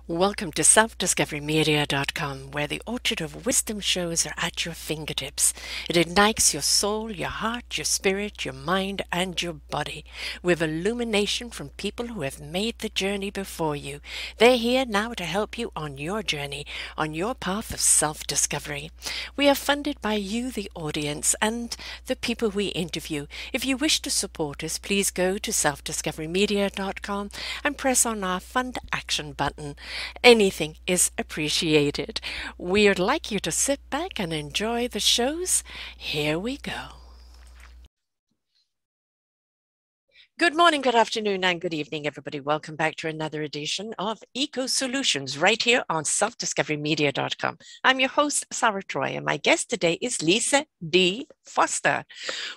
Welcome to selfdiscoverymedia.com, where the orchard of wisdom shows are at your fingertips. It ignites your soul, your heart, your spirit, your mind, and your body with illumination from people who have made the journey before you. They're here now to help you on your journey, on your path of self-discovery. We are funded by you, the audience, and the people we interview. If you wish to support us, please go to selfdiscoverymedia.com and press on our Fund Action button. Anything is appreciated. We'd like you to sit back and enjoy the shows. Here we go. Good morning, good afternoon, and good evening, everybody. Welcome back to another edition of Eco Solutions right here on selfdiscoverymedia.com. I'm your host, Sarah Troy, and my guest today is Lisa D. Foster.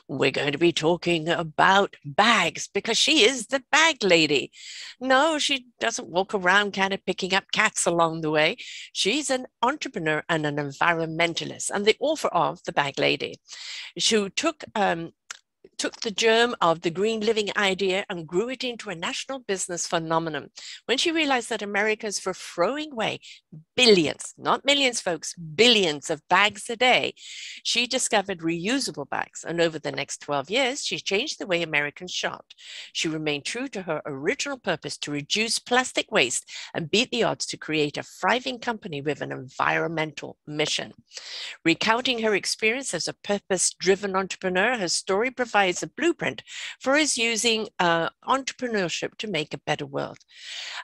We're going to be talking about bags because she is the bag lady. No, she doesn't walk around kind of picking up cats along the way. She's an entrepreneur and an environmentalist and the author of The Bag Lady. She took the germ of the green living idea and grew it into a national business phenomenon. When she realized that Americans were throwing away billions, not millions, folks, billions of bags a day, she discovered reusable bags. And over the next 12 years, she changed the way Americans shopped. She remained true to her original purpose to reduce plastic waste and beat the odds to create a thriving company with an environmental mission. Recounting her experience as a purpose-driven entrepreneur, her story provides a blueprint for us using entrepreneurship to make a better world.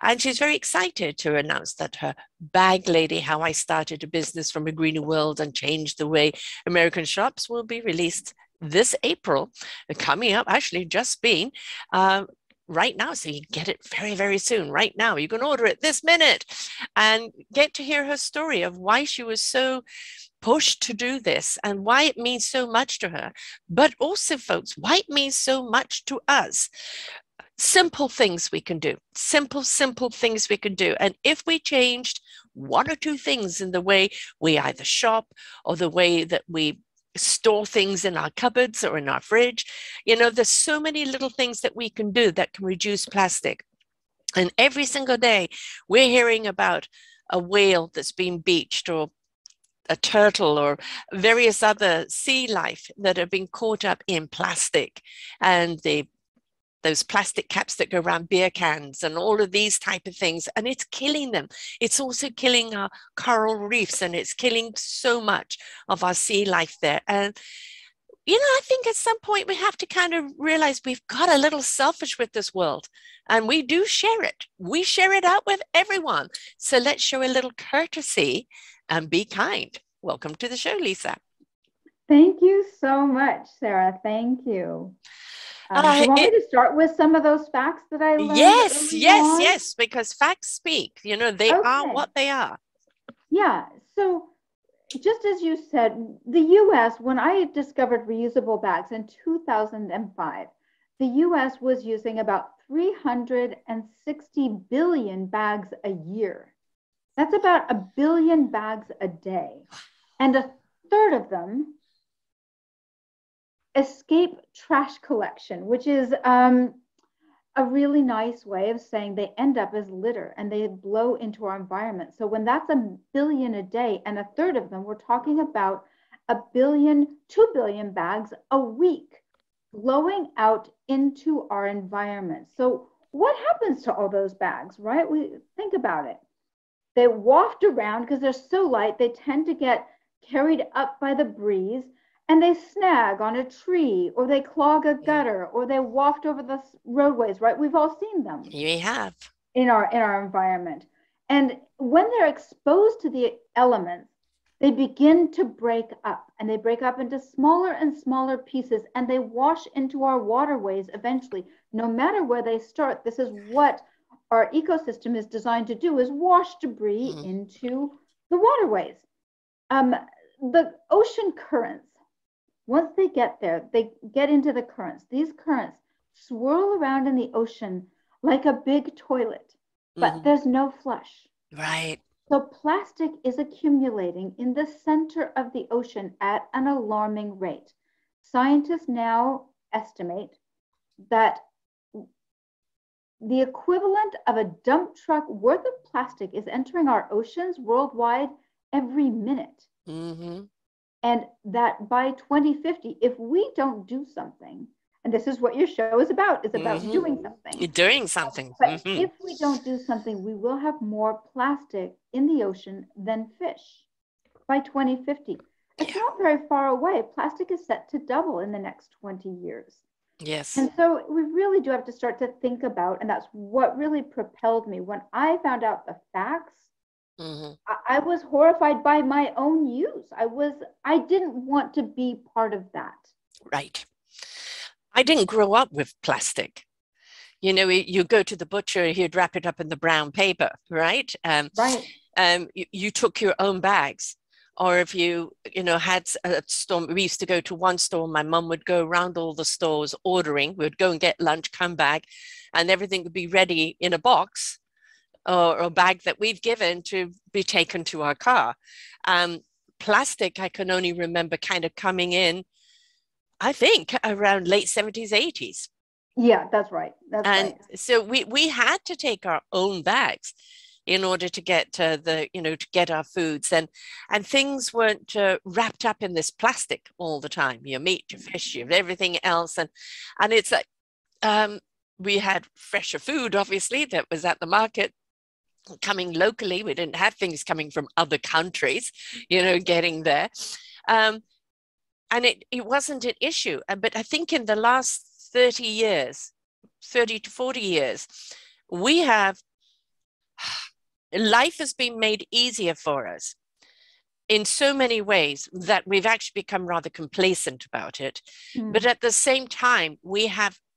And she's very excited to announce that her Bag Lady, How I Started a Business from a Greener World and Changed the Way American Shops, will be released this April, coming up, actually just been, right now, so you can get it very, very soon. Right now, you can order it this minute and get to hear her story of why she was so pushed to do this and why it means so much to her, but also, folks, why it means so much to us. Simple things we can do, simple things we can do. And if we changed one or two things in the way we either shop or the way that we store things in our cupboards or in our fridge, there's so many little things that we can do that can reduce plastic. And every single day we're hearing about a whale that's been beached, or a turtle, or various other sea life that have been caught up in plastic, and those plastic caps that go around beer cans and all of these type of things, and it's killing them. It's also killing our coral reefs, and it's killing so much of our sea life there. And I think at some point we have to kind of realize we've got a little selfish with this world, and we do share it. We share it out with everyone. So let's show a little courtesy and be kind. Welcome to the show, Lisa. Thank you so much, Sarah. Thank you. Do you want me to start with some of those facts that I learned? Yes, because facts speak. They are what they are. Yeah. So just as you said, the US, when I discovered reusable bags in 2005, the US was using about 360 billion bags a year. That's about 1 billion bags a day. And a third of them escape trash collection, which is a really nice way of saying they end up as litter and they blow into our environment. So when that's 1 billion a day and a third of them, we're talking about 2 billion bags a week blowing out into our environment. So what happens to all those bags, right? We think about it. They waft around because they're so light, they tend to get carried up by the breeze, and they snag on a tree, or they clog a gutter, or they waft over the roadways, right? We've all seen them. We have. In our environment. And when they're exposed to the elements, they begin to break up, and they break up into smaller and smaller pieces, and they wash into our waterways eventually. No matter where they start, this is what our ecosystem is designed to do, is wash debris into the waterways. The ocean currents, once they get there, they get into the currents. These currents swirl around in the ocean like a big toilet, but there's no flush. Right. So plastic is accumulating in the center of the ocean at an alarming rate. Scientists now estimate that the equivalent of a dump truck worth of plastic is entering our oceans worldwide every minute. Mm-hmm. And that by 2050, if we don't do something, and this is what your show is about doing something. You're doing something. But Mm-hmm. if we don't do something, we will have more plastic in the ocean than fish by 2050. It's not very far away. Plastic is set to double in the next 20 years. Yes. And so we really do have to start to think about, and that's what really propelled me. When I found out the facts, Mm-hmm. I was horrified by my own use. I didn't want to be part of that. Right. I didn't grow up with plastic. You know, you go to the butcher, he'd wrap it up in the brown paper, right? Right. You took your own bags. Or if you had a store, we used to go to one store, my mum would go around all the stores ordering, we'd go and get lunch, come back, and everything would be ready in a box or a bag that we've given to be taken to our car. Plastic, I can only remember kind of coming in, I think, around late 70s, 80s. Yeah, that's right. And so we had to take our own bags in order to get to get our foods, and things weren't wrapped up in this plastic all the time. Your meat, your fish, your everything else, and it's like we had fresher food, obviously, that was at the market coming locally. We didn't have things coming from other countries, getting there, and it wasn't an issue. But I think in the last 30 to 40 years, life has been made easier for us in so many ways that we've actually become rather complacent about it. But at the same time,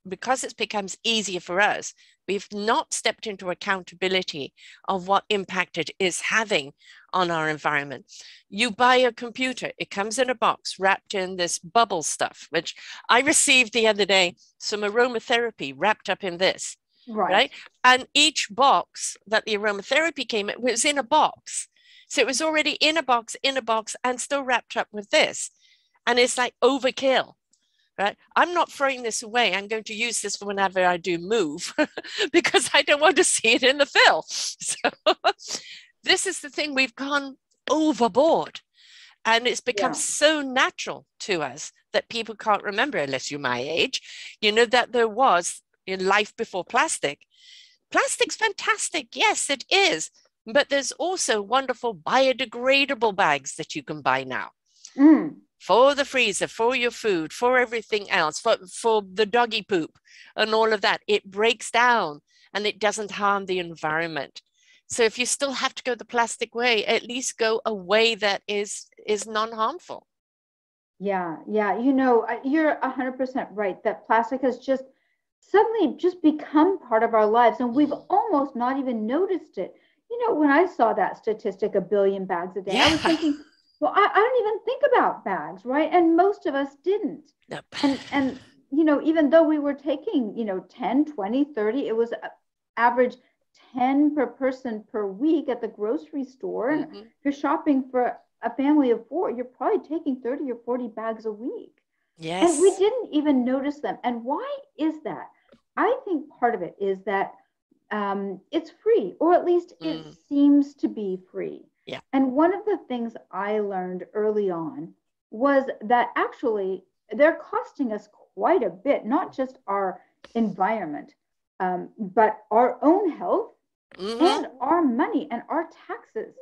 because it becomes easier for us, we've not stepped into accountability of what impact it is having on our environment. You buy a computer, it comes in a box wrapped in this bubble stuff, which I received the other day, some aromatherapy wrapped up in this. Right. And each box that the aromatherapy came in was in a box. So it was already in a box, and still wrapped up with this. And it's like overkill, right? I'm not throwing this away. I'm going to use this for whenever I do move because I don't want to see it in the fill. So this is the thing, we've gone overboard. And it's become so natural to us that people can't remember, unless you're my age, that there was in life before plastic. Plastic's fantastic. Yes, it is. But there's also wonderful biodegradable bags that you can buy now for the freezer, for your food, for everything else, for the doggy poop and all of that. It breaks down and it doesn't harm the environment. So if you still have to go the plastic way, at least go a way that is non-harmful. Yeah. You're 100% right that plastic has suddenly just become part of our lives, and we've almost not even noticed it. When I saw that statistic, 1 billion bags a day, I was thinking, well, I don't even think about bags, right? And most of us didn't. Nope. And even though we were taking 10, 20, 30, it was average 10 per person per week at the grocery store. And if you're shopping for a family of 4, you're probably taking 30 or 40 bags a week. Yes. And we didn't even notice them. And why is that? I think part of it is that it's free, or at least it seems to be free. Yeah. And one of the things I learned early on was that actually they're costing us quite a bit, not just our environment, but our own health and our money and our taxes.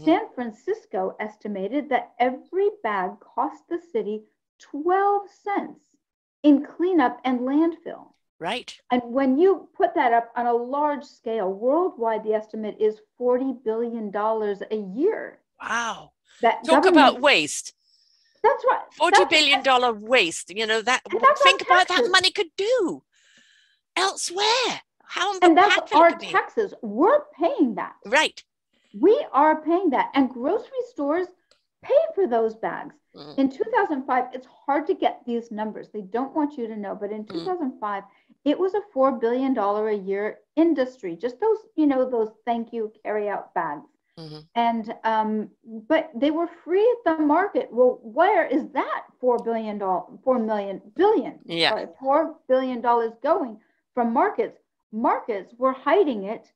San Francisco estimated that every bag cost the city 12 cents in cleanup and landfill. Right. And when you put that up on a large scale, worldwide, the estimate is $40 billion a year. Wow. Talk about waste. That's right. $40 billion waste. Think about that money could do elsewhere. And that's our taxes. We're paying that. Right. We are paying that. And grocery stores pay for those bags. In 2005, it's hard to get these numbers. They don't want you to know. But in 2005, it was a $4 billion a year industry. Just those, those thank you carry out bags. And but they were free at the market. Well, where is that $4 billion going from markets markets were hiding it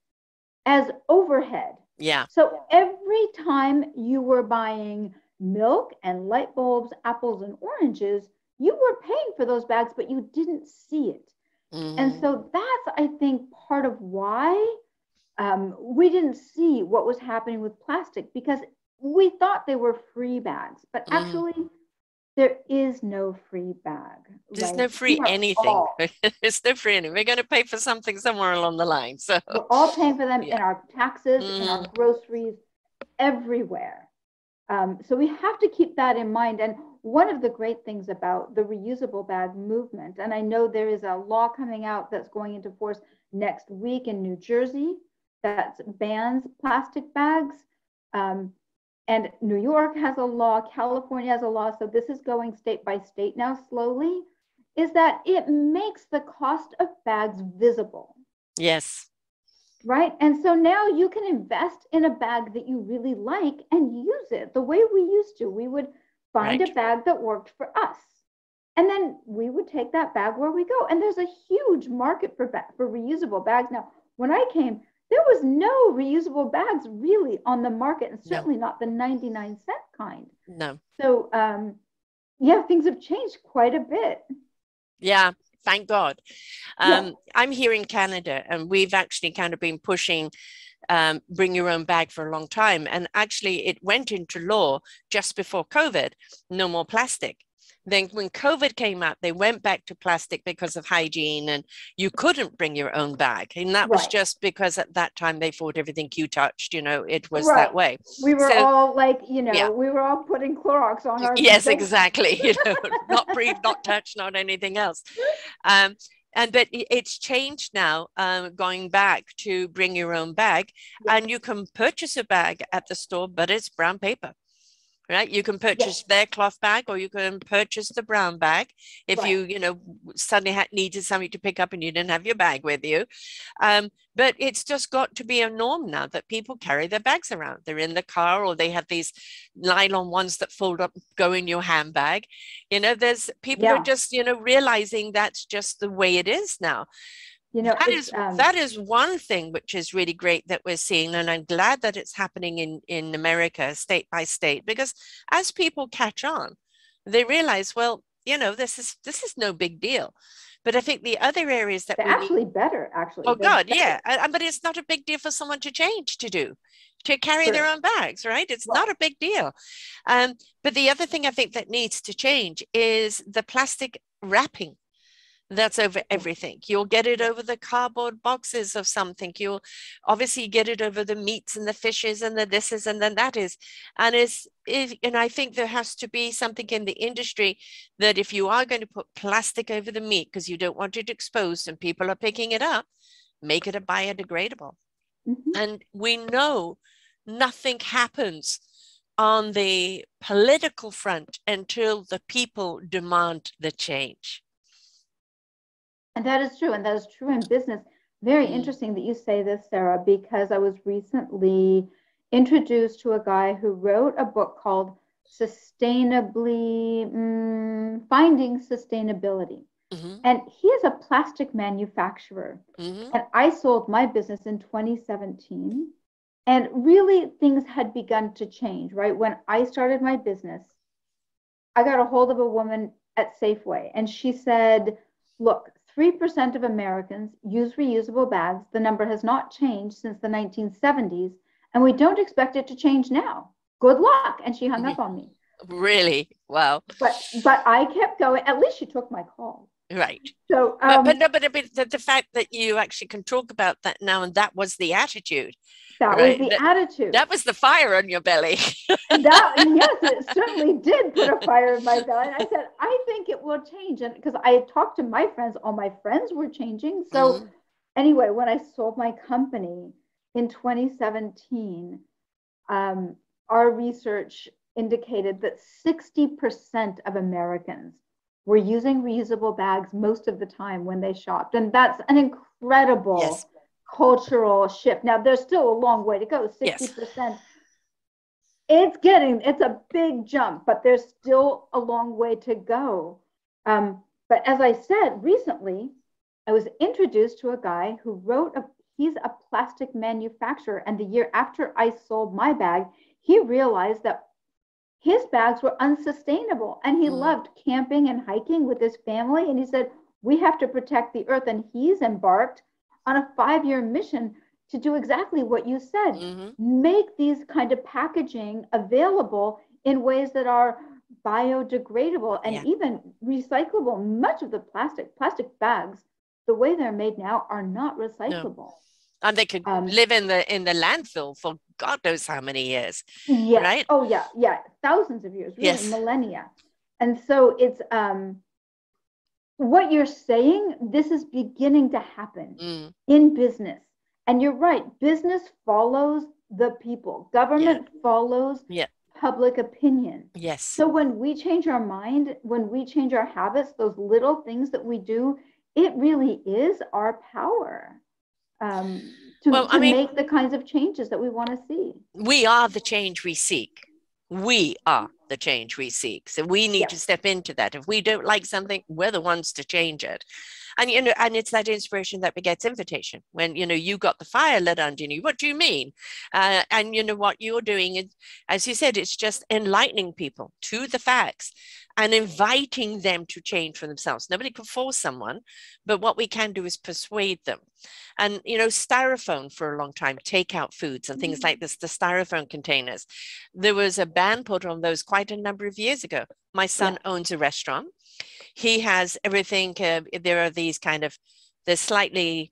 as overhead. Yeah. So every time you were buying milk and light bulbs, apples and oranges, you were paying for those bags, but you didn't see it. And so that's, I think, part of why we didn't see what was happening with plastic, because we thought they were free bags, but actually there is no free bag. There's right? no free anything. There's no free anything. We're going to pay for something somewhere along the line. So we're all paying for them in our taxes, in our groceries, everywhere. So we have to keep that in mind. And one of the great things about the reusable bag movement, and I know there is a law coming out that's going into force next week in New Jersey that bans plastic bags. And New York has a law, California has a law, so this is going state by state now slowly, is that it makes the cost of bags visible. Yes. Right? And so now you can invest in a bag that you really like and use it the way we used to. We would find a bag that worked for us. And then we would take that bag where we go. And there's a huge market for reusable bags. Now, when I came, there was no reusable bags really on the market, and certainly not the 99-cent kind. No. So, yeah, things have changed quite a bit. Yeah, thank God. I'm here in Canada, and we've actually kind of been pushing bring your own bag for a long time. And actually, it went into law just before COVID, no more plastic. Then when COVID came out, they went back to plastic because of hygiene, and you couldn't bring your own bag. And that was just because at that time they thought everything you touched, it was that way. We were all like, we were all putting Clorox on our Yes, exactly. Not breathe, not touch, not anything else. But it's changed now, going back to bring your own bag, and you can purchase a bag at the store, but it's brown paper. Right, you can purchase their cloth bag, or you can purchase the brown bag if you suddenly needed something to pick up and you didn't have your bag with you. But it's just got to be a norm now that people carry their bags around. They're in the car, or they have these nylon ones that fold up, go in your handbag. There's people are just realizing that's just the way it is now. That is one thing which is really great that we're seeing, and I'm glad that it's happening in America, state by state, because as people catch on, they realize, well, this is no big deal. But I think the other areas that better. Oh God, yeah, but it's not a big deal for someone to carry their own bags, right? It's not a big deal. But the other thing I think that needs to change is the plastic wrapping. That's over everything. You'll get it over the cardboard boxes of something. You'll obviously get it over the meats and the fishes and the this is and then that is. And I think there has to be something in the industry that if you are going to put plastic over the meat because you don't want it exposed and people are picking it up, make it a biodegradable. And we know nothing happens on the political front until the people demand the change. And that is true. And that is true in business. Very interesting that you say this, Sarah, because I was recently introduced to a guy who wrote a book called Finding Sustainability. And he is a plastic manufacturer. And I sold my business in 2017. And really things had begun to change, right? When I started my business, I got a hold of a woman at Safeway, and she said, look, 3% of Americans use reusable bags. The number has not changed since the 1970s, and we don't expect it to change now. Good luck. And she hung up on me. Really? Wow. But I kept going. At least she took my call. Right. So, but the fact that you actually can talk about that now, and that was the attitude. That was the attitude. That was the fire on your belly. Yes, it certainly did put a fire in my belly. And I said, I think it will change. And because I had talked to my friends, all my friends were changing. So anyway, when I sold my company in 2017, our research indicated that 60% of Americans were using reusable bags most of the time when they shopped. And that's an incredible cultural shift. Now, there's still a long way to go, 60%. It's a big jump, but there's still a long way to go. But as I said recently, I was introduced to a guy who he's a plastic manufacturer. And the year after I sold my bag, he realized that his bags were unsustainable. And he loved camping and hiking with his family. And he said, we have to protect the earth. And he's embarked on a 5-year mission to do exactly what you said. Make these kind of packaging available in ways that are biodegradable and even recyclable. Much of the plastic bags, the way they're made now, are not recyclable. No. And they could live in the landfill for God knows how many years. Yes. Right? Oh yeah, thousands of years, really, millennia. And so it's what you're saying. This is beginning to happen in business, and you're right. Business follows the people. Government follows public opinion. Yes. So when we change our mind, when we change our habits, those little things that we do, it really is our power to make the kinds of changes that we want to see. We are the change we seek. We are the change we seek. So we need to step into that. If we don't like something, we're the ones to change it. And, and it's that inspiration that begets invitation. When, you got the fire lit under you, what do you mean? And what you're doing is, as you said, it's just enlightening people to the facts and inviting them to change for themselves. Nobody can force someone, but what we can do is persuade them. And, styrofoam for a long time, takeout foods and things like this, the styrofoam containers. There was a ban put on those quite a number of years ago. My son owns a restaurant. He has everything. There are these they're slightly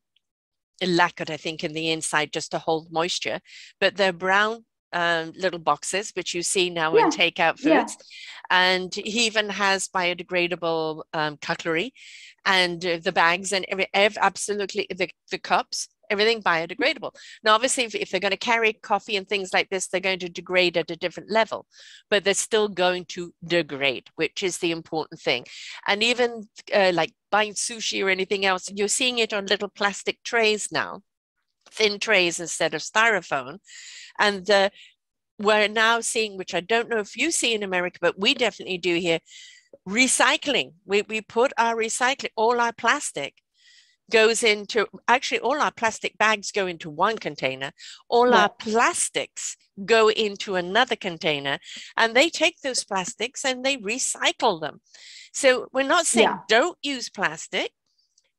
lacquered, I think, in the inside just to hold moisture, but they're brown little boxes, which you see now in takeout foods. And he even has biodegradable cutlery and the bags and absolutely the cups, everything biodegradable. Now, obviously, if they're going to carry coffee and things like this, they're going to degrade at a different level, but they're still going to degrade, which is the important thing. And even like buying sushi or anything else, you're seeing it on little plastic trays now, thin trays instead of styrofoam. And we're now seeing, which I don't know if you see in America, but we definitely do here, recycling. We put our recycling, all our plastic goes into, actually all our plastic bags go into one container, all our plastics go into another container, and they take those plastics and they recycle them. So we're not saying don't use plastic,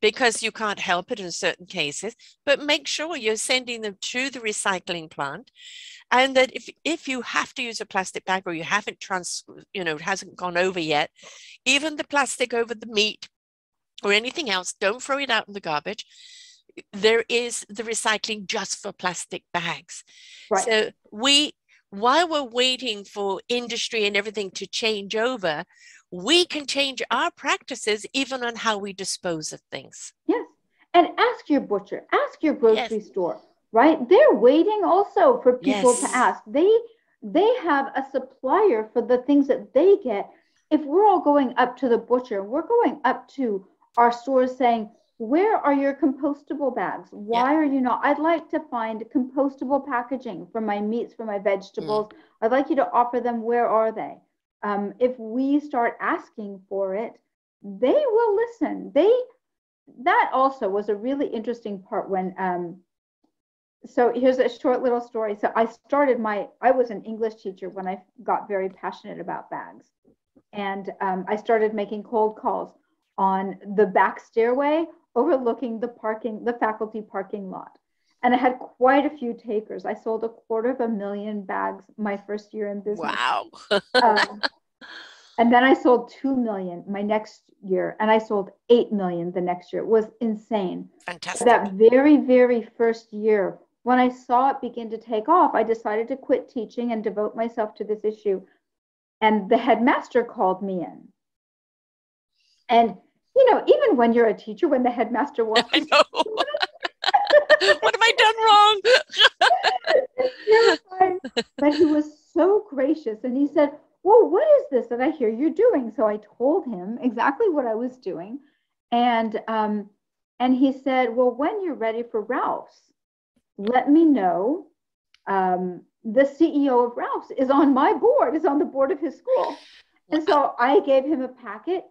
because you can't help it in certain cases, but make sure you're sending them to the recycling plant. And that if you have to use a plastic bag or you haven't it hasn't gone over yet, even the plastic over the meat or anything else, don't throw it out in the garbage. There is the recycling just for plastic bags. Right. So while we're waiting for industry and everything to change over, we can change our practices even on how we dispose of things. Yes. And ask your butcher, ask your grocery store, right? They're waiting also for people to ask. They have a supplier for the things that they get. If we're all going up to the butcher, we're going up to our stores saying, where are your compostable bags? Why are you not? I'd like to find compostable packaging for my meats, for my vegetables. I'd like you to offer them. Where are they? If we start asking for it, they will listen. That also was a really interesting part when, so here's a short little story. So I was an English teacher when I got very passionate about bags. And I started making cold calls on the back stairway overlooking the faculty parking lot. And I had quite a few takers. I sold 250,000 bags my first year in business. Wow. And then I sold 2 million my next year, and I sold 8 million the next year. It was insane. Fantastic. That very, very first year, when I saw it begin to take off, I decided to quit teaching and devote myself to this issue. And the headmaster called me in. And, even when you're a teacher, when the headmaster walks in, I know. What have I done wrong? It's terrifying. But he was so gracious. And he said, well, what is this that I hear you're doing? So I told him exactly what I was doing. And he said, well, when you're ready for Ralph's, let me know. The CEO of Ralph's is on my board, is on the board of his school. And so I gave him a packet.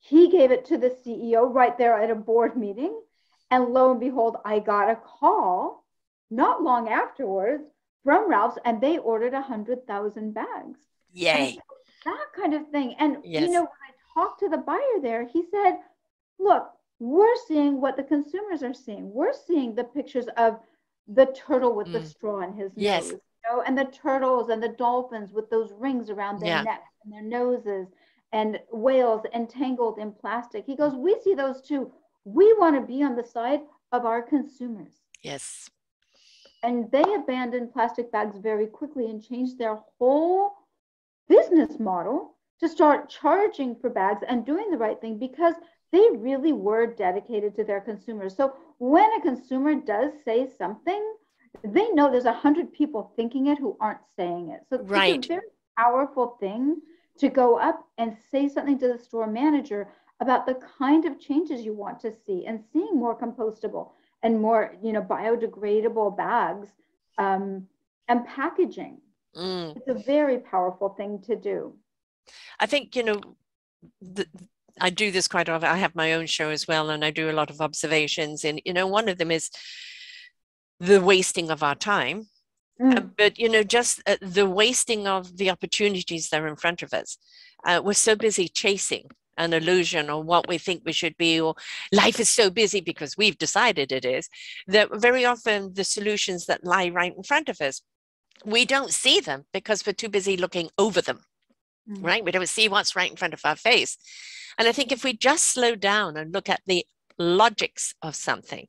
He gave it to the CEO right there at a board meeting. And lo and behold, I got a call not long afterwards from Ralph's, and they ordered 100,000 bags. And Yay. so that kind of thing. And, Yes. when I talked to the buyer there, he said, look, we're seeing what the consumers are seeing. We're seeing the pictures of the turtle with the straw in his nose, and the turtles and the dolphins with those rings around their necks and their noses, and whales entangled in plastic. He goes, we see those too. We want to be on the side of our consumers. Yes. And they abandoned plastic bags very quickly and changed their whole business model to start charging for bags and doing the right thing, because they really were dedicated to their consumers. So when a consumer does say something, they know there's 100 people thinking it who aren't saying it. So it's a very powerful thing to go up and say something to the store manager about the kind of changes you want to see, and seeing more compostable and more, biodegradable bags and packaging. It's a very powerful thing to do. I think, I do this quite often. I have my own show as well, and I do a lot of observations. And, one of them is the wasting of our time. But, just the wasting of the opportunities that are in front of us. We're so busy chasing an illusion or what we think we should be, or life is so busy because we've decided it is, that very often the solutions that lie right in front of us, we don't see them because we're too busy looking over them, right? We don't see what's right in front of our face. And I think if we just slow down and look at the logics of something,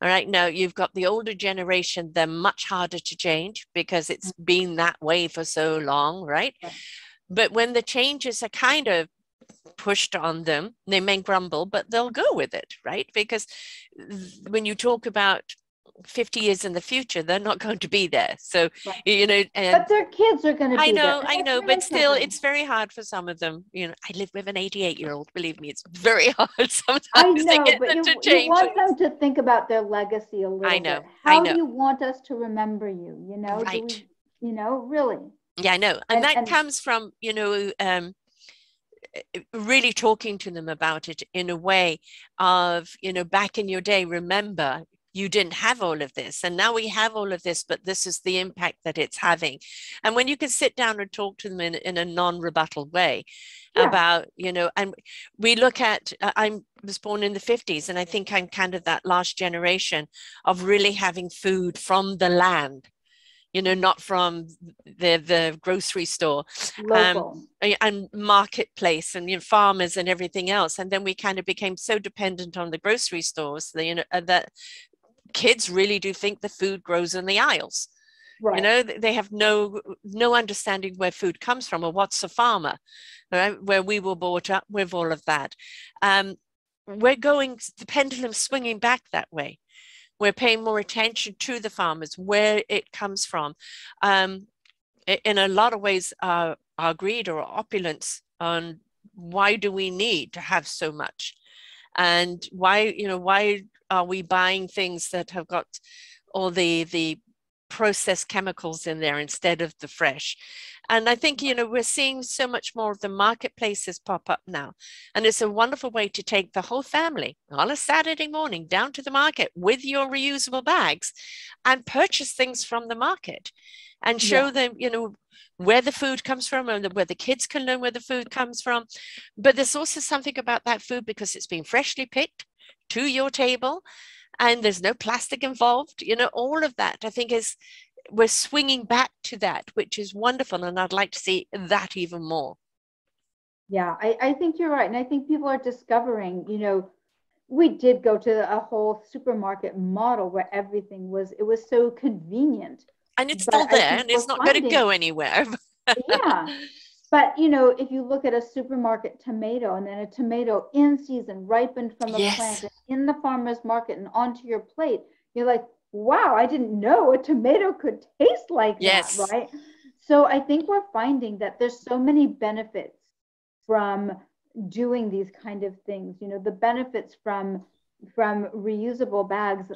all right, now you've got the older generation, they're much harder to change because it's been that way for so long, right? But when the changes are kind of pushed on them, they may grumble, but they'll go with it, right? Because when you talk about 50 years in the future, they're not going to be there. So, and but their kids are going to be there. I know, but still, it's very hard for some of them. I live with an 88-year-old. Believe me, it's very hard sometimes. I know, but you want them to think about their legacy a little bit. How do you want us to remember you? Right. Really. Yeah, I know. And that comes from, really talking to them about it in a way of, back in your day, remember, you didn't have all of this, and now we have all of this, but this is the impact that it's having. And when you can sit down and talk to them in a non-rebuttal way about, and we look at, I was born in the 50s, and I think I'm kind of that last generation of really having food from the land, not from the grocery store, local, and marketplace, and farmers and everything else. And then we kind of became so dependent on the grocery stores, that kids really do think the food grows in the aisles. Right. They have no understanding where food comes from or what's a farmer, right? Where we were brought up with all of that. We're going, the pendulum swinging back that way. We're paying more attention to the farmers, where it comes from. In a lot of ways, our greed or opulence on why do we need to have so much, and why are we buying things that have got all the processed chemicals in there instead of the fresh? And I think, we're seeing so much more of the marketplaces pop up now. And it's a wonderful way to take the whole family on a Saturday morning down to the market with your reusable bags and purchase things from the market and show them, where the food comes from, and where the kids can learn where the food comes from. But there's also something about that food because it's been freshly picked to your table and there's no plastic involved. All of that, I think, we're swinging back to that, which is wonderful. And I'd like to see that even more. Yeah, I think you're right. And I think people are discovering, we did go to a whole supermarket model where everything was so convenient. And it's still there, and it's not going to go anywhere. Yeah. But, if you look at a supermarket tomato, and then a tomato in season, ripened from the plant in the farmer's market and onto your plate, you're like, wow, I didn't know a tomato could taste like that, right? So I think we're finding that there's so many benefits from doing these kind of things. The benefits from reusable bags,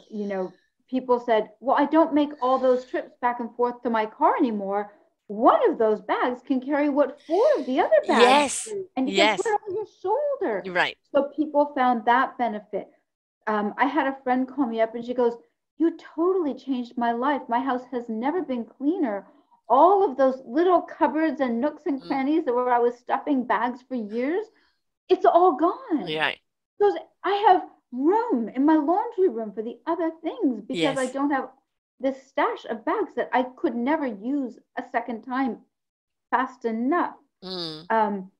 people said, well, I don't make all those trips back and forth to my car anymore. One of those bags can carry what 4 of the other bags do, and you can put it on your shoulder. Right. So people found that benefit. I had a friend call me up and she goes, "You totally changed my life. My house has never been cleaner. All of those little cupboards and nooks and crannies where I was stuffing bags for years, it's all gone." Yeah. Because I have room in my laundry room for the other things because I Yes. don't have this stash of bags that I could never use a second time fast enough. Mm. Um,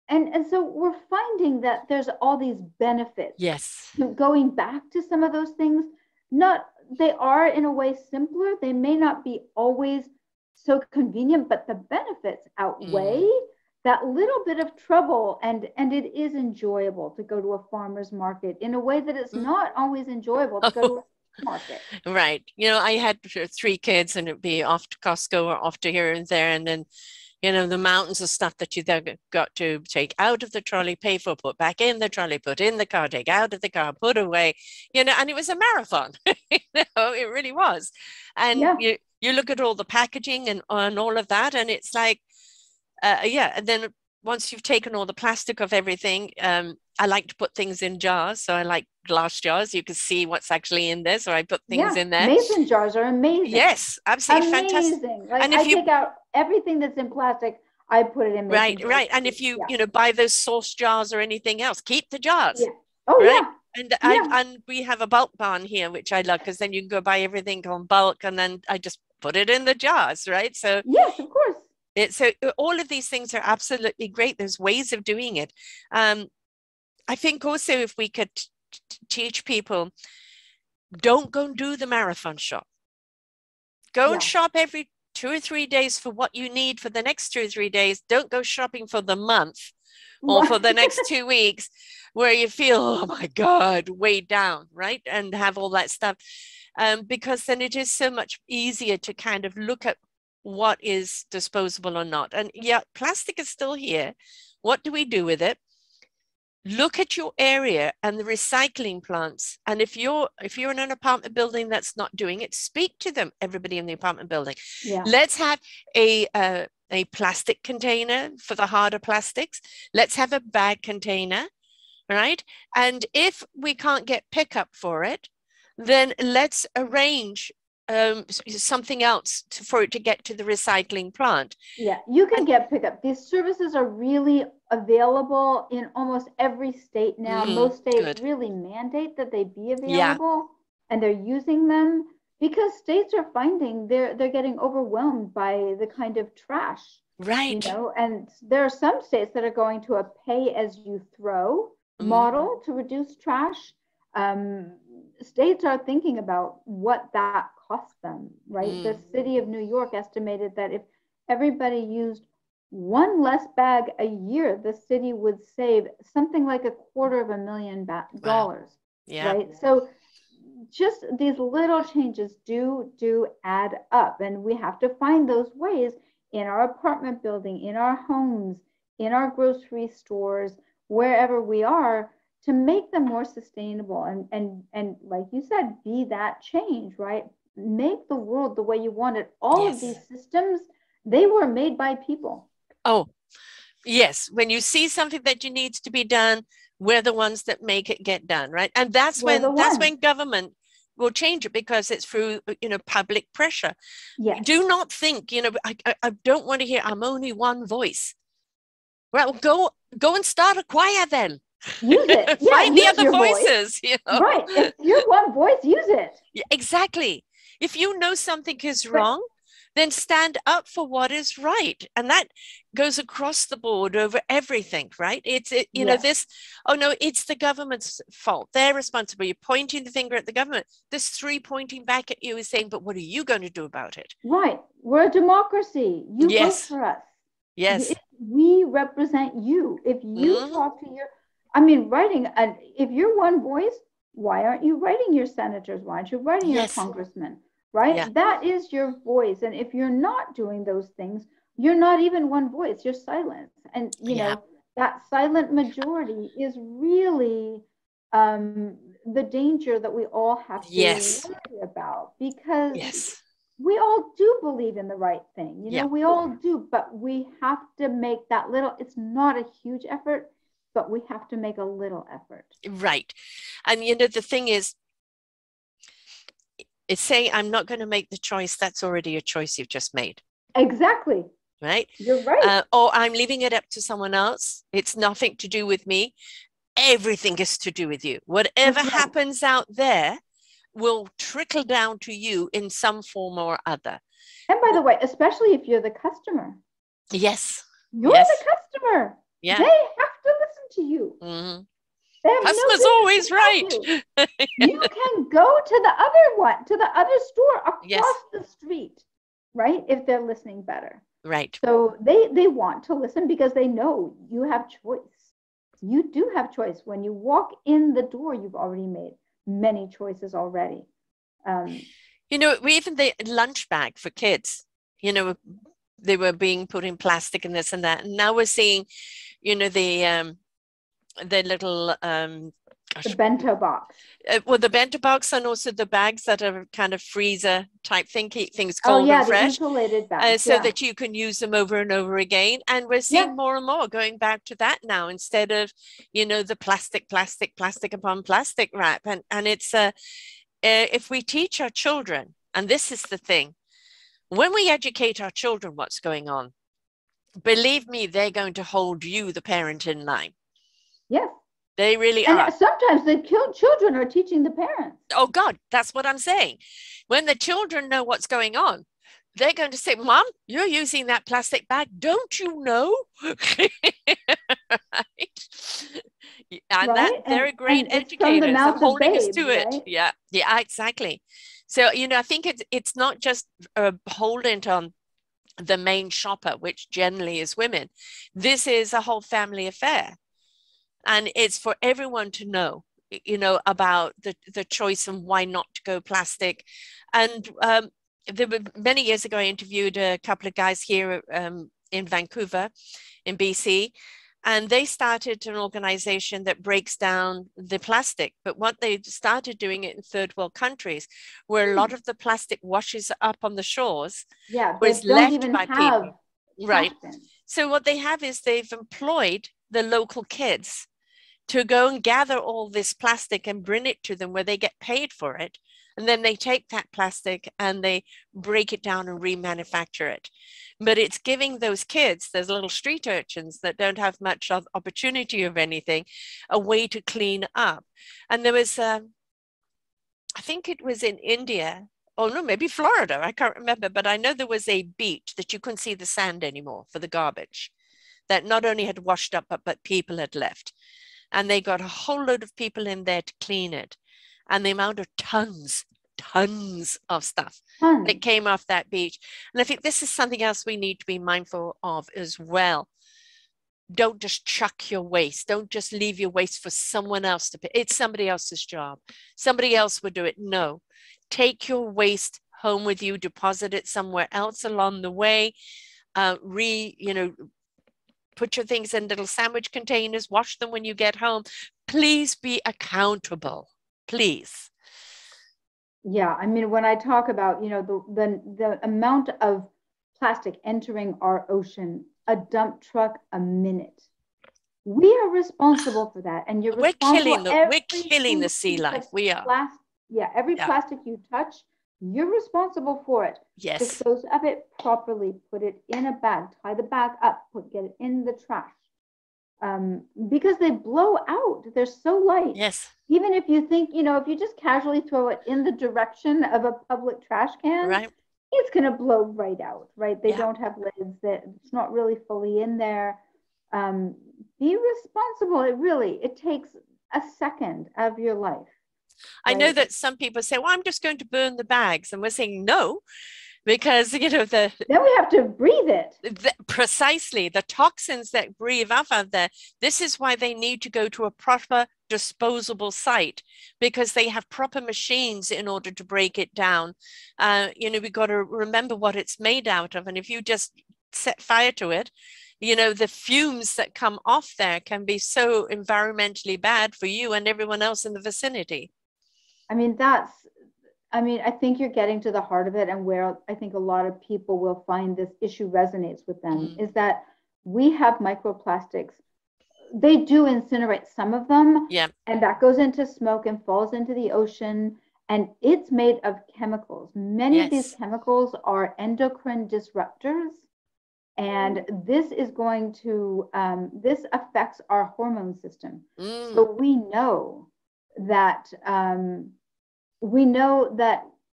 and so we're finding that there's all these benefits Yes. to going back to some of those things. Not They are in a way simpler. They may not be always so convenient, but the benefits outweigh Mm. that little bit of trouble, and it is enjoyable to go to a farmer's market in a way that it's Mm. not always enjoyable to go to a market. Right. I had three kids and it'd be off to Costco or off to here and there. And then, the mountains of stuff that you then got to take out of the trolley, pay for, put back in the trolley, put in the car, take out of the car, put away, and it was a marathon. It really was. And Yeah. you look at all the packaging and all of that, and it's like, yeah. And then once you've taken all the plastic of everything, I like to put things in jars. So I like glass jars. You can see what's actually in there. So I put things Yeah, in there. mason jars are amazing. Yes, absolutely fantastic. Amazing. Like And I if you take out everything that's in plastic, I put it in mason jars. right. And if you, Yeah. buy those sauce jars or anything else, keep the jars, Yeah. Oh right? yeah. And Yeah. we have a bulk barn here, which I love because then you can go buy everything on bulk, and then I just put it in the jars, right? So Yes, of course. all of these things are absolutely great. There's ways of doing it. I think also if we could teach people, don't go and do the marathon shop. Go and shop every 2 or 3 days for what you need for the next 2 or 3 days. Don't go shopping for the month or for the next 2 weeks where you feel, oh my God, weighed down, right? And have all that stuff. Because then it is so much easier to kind of look at what is disposable or not. And yeah, plastic is still here. What do we do with it? Look at your area and the recycling plants. And if you're in an apartment building that's not doing it, speak to them, everybody in the apartment building. Yeah. Let's have a plastic container for the harder plastics. Let's have a bag container, right? And if we can't get pickup for it, then let's arrange something else for it to get to the recycling plant. Yeah, you can get pickup. These services are really available in almost every state now. Most states really mandate that they be available, and they're using them because states are finding they're getting overwhelmed by the kind of trash. Right. And there are some states that are going to a pay as you throw model to reduce trash. States are thinking about what that costs them, right? The city of New York estimated that if everybody used one less bag a year, the city would save something like $250,000, wow. Yeah. right? So just these little changes do add up, and we have to find those ways in our apartment building, in our homes, in our grocery stores, wherever we are, to make them more sustainable and like you said, be that change, right? Make the world the way you want it. All of these systems, they were made by people. Oh, yes. When you see something that you needs to be done, we're the ones that make it get done, right? And that's when government will change it, because it's through public pressure. Yes. Do not think, I don't want to hear I'm only one voice. Well, go and start a choir then. Use it. Find the other voices. Right. If you're one voice, use it. Yeah, exactly. If you know something is wrong, then stand up for what is right. And that goes across the board over everything, right? It's the government's fault. They're responsible. You're pointing the finger at the government. There's three pointing back at you and saying, but what are you going to do about it? Right. We're a democracy. You vote for us. Yes. We represent you. If you talk to if you're one voice, why aren't you writing your senators? Why aren't you writing your congressmen? Right? Yeah. That is your voice. And if you're not doing those things, you're not even one voice. You're silent. And, that silent majority is really the danger that we all have to worry about, because we all do believe in the right thing. We all do, but we have to make that little, it's not a huge effort. but we have to make a little effort. Right. And, you know, the thing is, it's saying, I'm not going to make the choice. That's already a choice you've just made. Exactly. Right. You're right. Or I'm leaving it up to someone else. It's nothing to do with me. Everything is to do with you. Whatever happens out there will trickle down to you in some form or other. And by the way, especially if you're the customer. Yes. You're the customer. Yeah. They have to listen to you. Mm-hmm. Customer's always right. You can go to the other one, to the other store across the street, right? If they're listening better. Right. So they want to listen because they know you have choice. You do have choice. When you walk in the door, you've already made many choices already. You know, even the lunch bag for kids, you know, they were being put in plastic and this and that. And now we're seeing, you know, the little the bento box. Well, the bento box, and also the bags that are kind of freezer type thing, keep things cold and fresh. The insulated bags, so that you can use them over and over again. And we're seeing more and more going back to that now, instead of, you know, the plastic upon plastic wrap. And it's if we teach our children, and this is the thing, when we educate our children what's going on, believe me, they're going to hold you, the parent, in line. Yes. They really are. And sometimes the children are teaching the parents. Oh, God, that's what I'm saying. When the children know what's going on, they're going to say, Mom, you're using that plastic bag. Don't you know? Right? And they're great educators. I'm holding us to it. Yeah, exactly. So, you know, I think it's not just beholden on the main shopper, which generally is women. This is a whole family affair. And it's for everyone to know, you know, about the choice and why not to go plastic. And there were many years ago, I interviewed a couple of guys here in Vancouver, in BC, and they started an organization that breaks down the plastic. But what they started doing it in third world countries, where a lot of the plastic washes up on the shores, was left by people. Right. So what they have is they've employed the local kids to go and gather all this plastic and bring it to them where they get paid for it. And then they take that plastic and they break it down and remanufacture it. But it's giving those kids, those little street urchins that don't have much opportunity of anything, a way to clean up. And there was, I think it was in India, oh no, maybe Florida, I can't remember, but I know there was a beach that you couldn't see the sand anymore for the garbage, that not only had washed up, but people had left. And they got a whole load of people in there to clean it. And the amount of tons of stuff that came off that beach. And I think this is something else we need to be mindful of as well. Don't just chuck your waste. Don't just leave your waste for someone else to pay. It's somebody else's job. Somebody else would do it. No, take your waste home with you, deposit it somewhere else along the way, put your things in little sandwich containers, wash them when you get home. Please be accountable, please. Yeah, I mean, when I talk about, you know, the amount of plastic entering our ocean, a dump truck a minute, we are responsible for that. And we're killing the sea life. We are. Every plastic you touch, you're responsible for it. Yes. Dispose of it properly, put it in a bag, tie the bag up, get it in the trash. Because they blow out. They're so light. Yes. Even if you think, you know, if you just casually throw it in the direction of a public trash can, right, it's going to blow right out, right? They don't have lids. It's not really fully in there. Be responsible. It takes a second of your life. I know that some people say, well, I'm just going to burn the bags. And we're saying no, because, you know, then we have to breathe it. Precisely. The toxins that breathe off of there. This is why they need to go to a proper disposable site, because they have proper machines in order to break it down. We've got to remember what it's made out of. And if you just set fire to it, you know, the fumes that come off there can be so environmentally bad for you and everyone else in the vicinity. I think you're getting to the heart of it, and where I think a lot of people will find this issue resonates with them is that we have microplastics they do incinerate some of them, Yeah. and that goes into smoke and falls into the ocean. And it's made of chemicals. Many of these Yes. chemicals are endocrine disruptors. And this is going to, this affects our hormone system. So we know that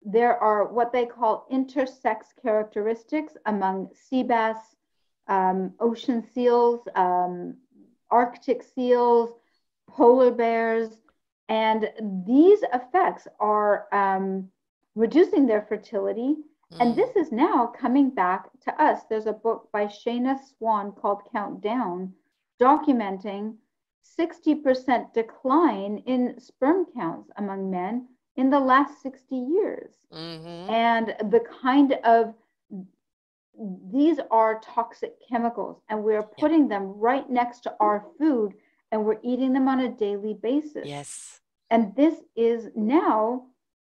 there are what they call intersex characteristics among sea bass, ocean seals, Arctic seals, polar bears, and these effects are reducing their fertility. And this is now coming back to us. There's a book by Shayna Swan called Countdown, documenting 60% decline in sperm counts among men in the last 60 years. And the kind of, these are toxic chemicals, and we're putting them right next to our food, and we're eating them on a daily basis. Yes. And this is now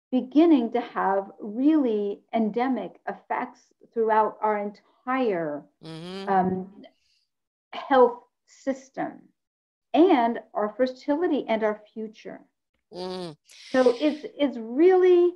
beginning to have really endemic effects throughout our entire health system and our fertility and our future. So it's really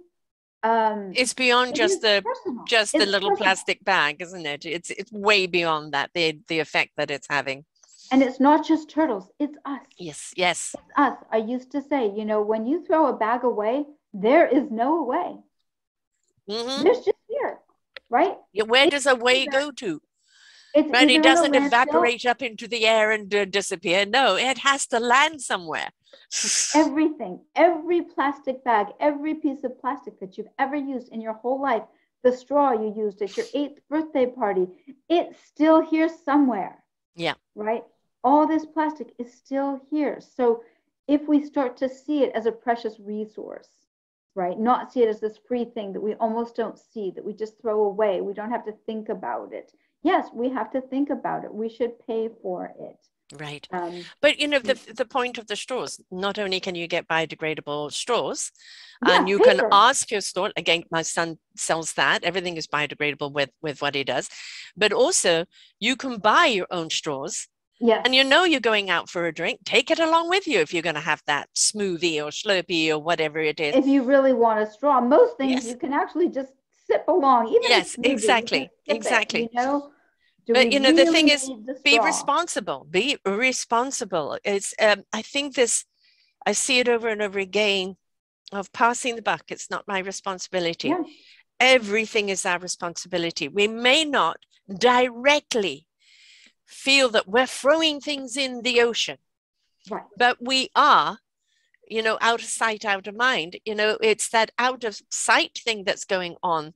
it's beyond just the little personal. plastic bag, isn't it? It's way beyond that, the effect that it's having. And it's not just turtles, it's us. Yes. It's us. I used to say, you know, when you throw a bag away, there is no away. There's just here, right? Where does away go to? Right? It doesn't evaporate up into the air and disappear. No, it has to land somewhere. Everything, every plastic bag, every piece of plastic that you've ever used in your whole life, the straw you used at your 8th birthday party, it's still here somewhere. Yeah. Right? All this plastic is still here. So if we start to see it as a precious resource, right? Not see it as this free thing that we almost don't see, that we just throw away. We don't have to think about it. Yes, we have to think about it. We should pay for it. Right. But, you know, the point of the straws, not only can you get biodegradable straws, and you can ask your store, again, my son sells that, everything is biodegradable with what he does, but also you can buy your own straws. Yeah. And you know you're going out for a drink, take it along with you if you're going to have that smoothie or Slurpee or whatever it is. If you really want a straw, most things you can actually just sip along. Even exactly. It, you know? But, you know, the thing is, be responsible. Be responsible. It's, I think I see it over and over again of passing the buck. It's not my responsibility. Yeah. Everything is our responsibility. We may not directly feel that we're throwing things in the ocean, right? But we are, you know, out of sight, out of mind. You know, it's that out of sight thing that's going on.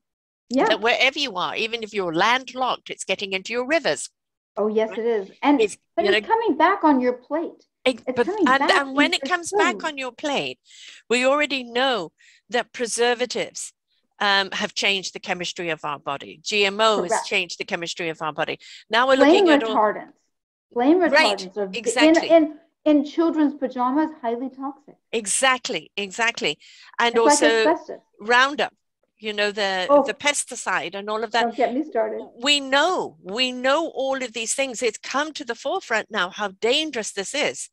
Yeah. That wherever you are, even if you're landlocked, it's getting into your rivers. Oh, yes, right? It is. And it's coming back on your plate. And when it comes back on your plate, we already know that preservatives have changed the chemistry of our body. GMO has changed the chemistry of our body. Now we're looking at retardants. Flame retardants are exactly. In children's pajamas, highly toxic. Exactly. And it's also like Roundup. You know, the pesticide and all of that. Don't get me started. We know all of these things. It's come to the forefront now how dangerous this is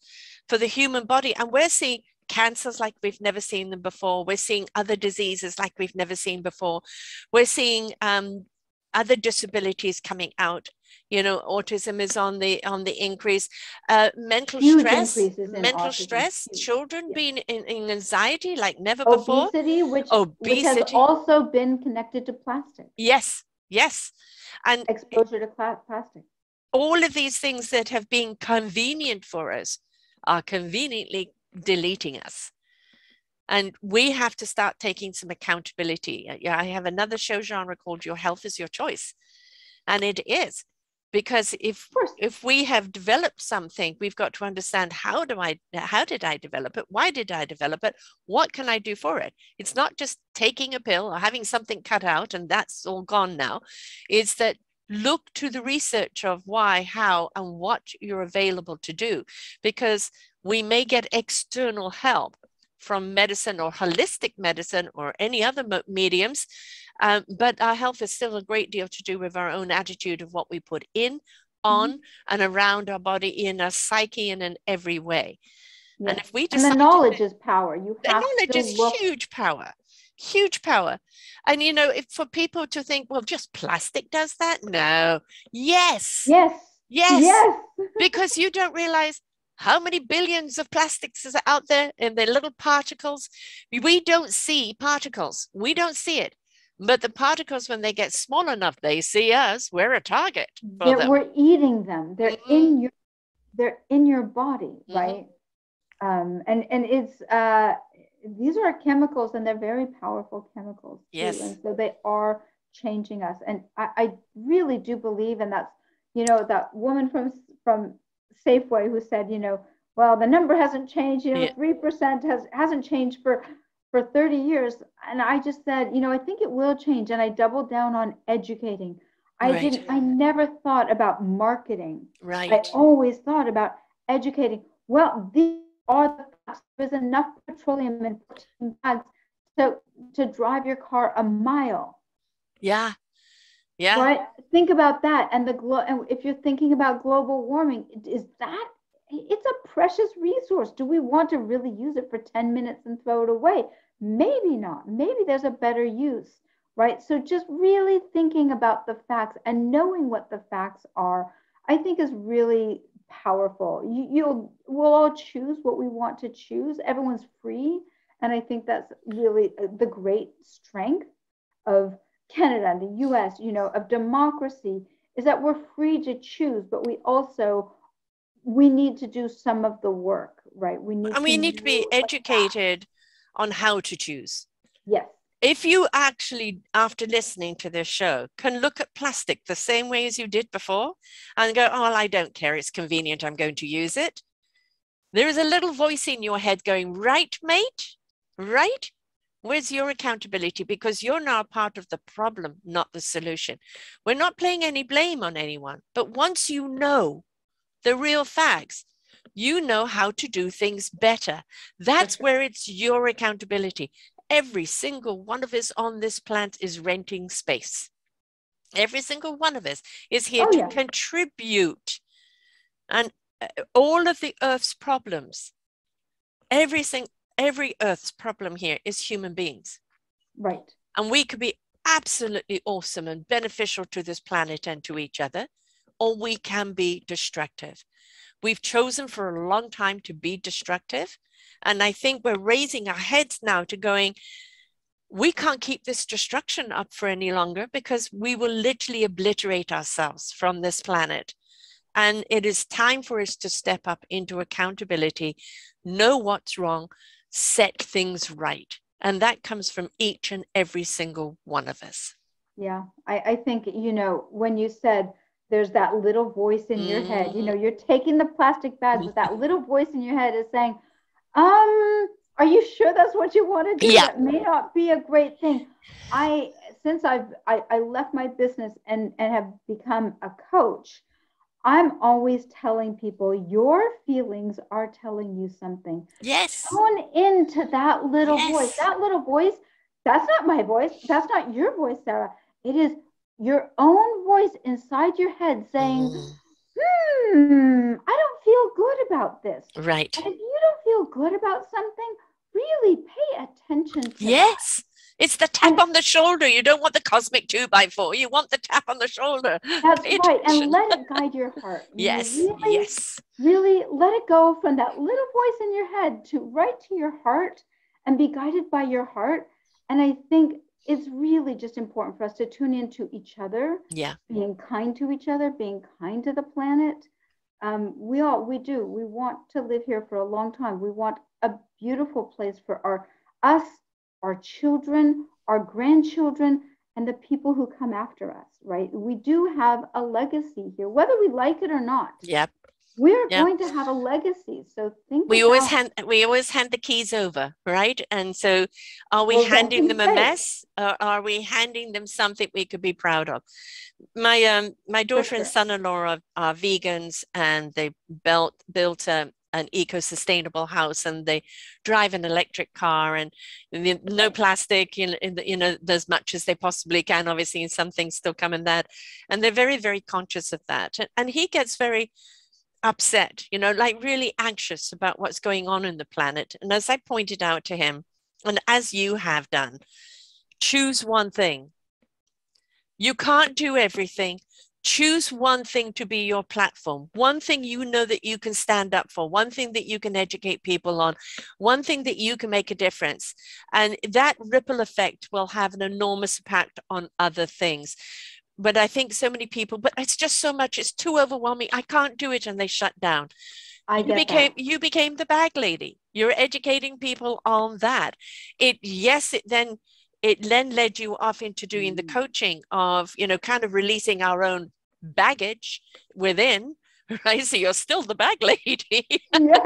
for the human body. And we're seeing cancers like we've never seen them before. We're seeing other diseases like we've never seen before. We're seeing other disabilities coming out. You know, autism is on the increase. Mental stress. Children being in anxiety like never before. Which has also been connected to plastic. Yes, and exposure to plastic. All of these things that have been convenient for us are conveniently deleting us. And we have to start taking some accountability. I have another show genre called Your Health is Your Choice, and it is. Because if we have developed something, we've got to understand how did I develop it? Why did I develop it? What can I do for it? It's not just taking a pill or having something cut out and that's all gone now. It's that look to the research of why, how, and what you're available to do. Because we may get external help from medicine or holistic medicine or any other mediums. But our health is still a great deal to do with our own attitude of what we put in, on and around our body, in our psyche, and in every way. Yes. And if we And the decide knowledge is power. You the have knowledge to is look. huge power, huge power. And, you know, if for people to think, well, just plastic does that. No. Yes. Yes. Yes. Yes. Because you don't realize how many billions of plastics is out there in their little particles. We don't see particles. We don't see it. But the particles, when they get small enough, they see us. We're a target for them. We're eating them. They're Mm-hmm. in your body, Mm-hmm. right? And it's these are chemicals, and they're very powerful chemicals too. Yes. And so they are changing us. And I really do believe, and that's, you know, that woman from Safeway who said, you know, well, the number hasn't changed, you know, 3% hasn't changed for 30 years. And I just said, you know, I think it will change. And I doubled down on educating. I never thought about marketing. Right. I always thought about educating. Well, these are the facts. There's enough petroleum in 14 bags to drive your car a mile. Yeah. Yeah. Right? Think about that. And and if you're thinking about global warming, it's a precious resource. Do we want to really use it for 10 minutes and throw it away? Maybe not. Maybe there's a better use, right? So just really thinking about the facts and knowing what the facts are, I think is really powerful. We'll all choose what we want to choose. Everyone's free. And I think that's really the great strength of Canada and the US, you know, of democracy, is that we're free to choose, but we need to do some of the work, right? We need to be educated on how to choose. Yes. If you actually, after listening to this show, can look at plastic the same way as you did before and go, oh, well, I don't care, it's convenient, I'm going to use it. There is a little voice in your head going, right, mate, right? Where's your accountability? Because you're now part of the problem, not the solution. We're not playing any blame on anyone, but once you know the real facts, you know how to do things better. That's where it's your accountability. Every single one of us on this planet is renting space. Every single one of us is here to contribute. And all of the Earth's problems, every Earth's problem here is human beings. Right. And we could be absolutely awesome and beneficial to this planet and to each other, or we can be destructive. We've chosen for a long time to be destructive. And I think we're raising our heads now to going, we can't keep this destruction up for any longer, because we will literally obliterate ourselves from this planet. And it is time for us to step up into accountability, know what's wrong, set things right. And that comes from each and every single one of us. Yeah, I think, you know, when you said there's that little voice in your head, you know, you're taking the plastic bags, but that little voice in your head is saying, are you sure that's what you want to do? Yeah. That may not be a great thing. Since I left my business and have become a coach, I'm always telling people, your feelings are telling you something. Yes. Tune into that little voice. That little voice, that's not my voice. That's not your voice, Sarah. It is your own voice inside your head saying, I don't feel good about this. Right. And if you don't feel good about something, really pay attention to that. It's the tap on the shoulder. You don't want the cosmic 2x4. You want the tap on the shoulder. That's right. And let it guide your heart. Really let it go from that little voice in your head to right to your heart and be guided by your heart. And I think it's really just important for us to tune into each other. Yeah. Being kind to each other, being kind to the planet. We do. We want to live here for a long time. We want a beautiful place for us, our children, our grandchildren, and the people who come after us, right? We do have a legacy here, whether we like it or not. Yep. We're going to have a legacy. So we always hand the keys over, right? And so are we handing them a mess, or are we handing them something we could be proud of? My daughter and son-in-law are vegans, and they built a an eco-sustainable house, and they drive an electric car, and no plastic, as much as they possibly can. Obviously, some things still come in that, and they're very, very conscious of that. And he gets very upset, like really anxious about what's going on in the planet. And as I pointed out to him, and as you have done, choose one thing. You can't do everything. Choose one thing to be your platform, one thing that you can stand up for, one thing that you can educate people on, one thing that you can make a difference. And that ripple effect will have an enormous impact on other things. But I think so many people, but it's just so much, it's too overwhelming, I can't do it, and they shut down. You became the bag lady. You're educating people on that. It then led you off into doing the coaching of, kind of releasing our own baggage within, right? So you're still the bag lady. Yeah.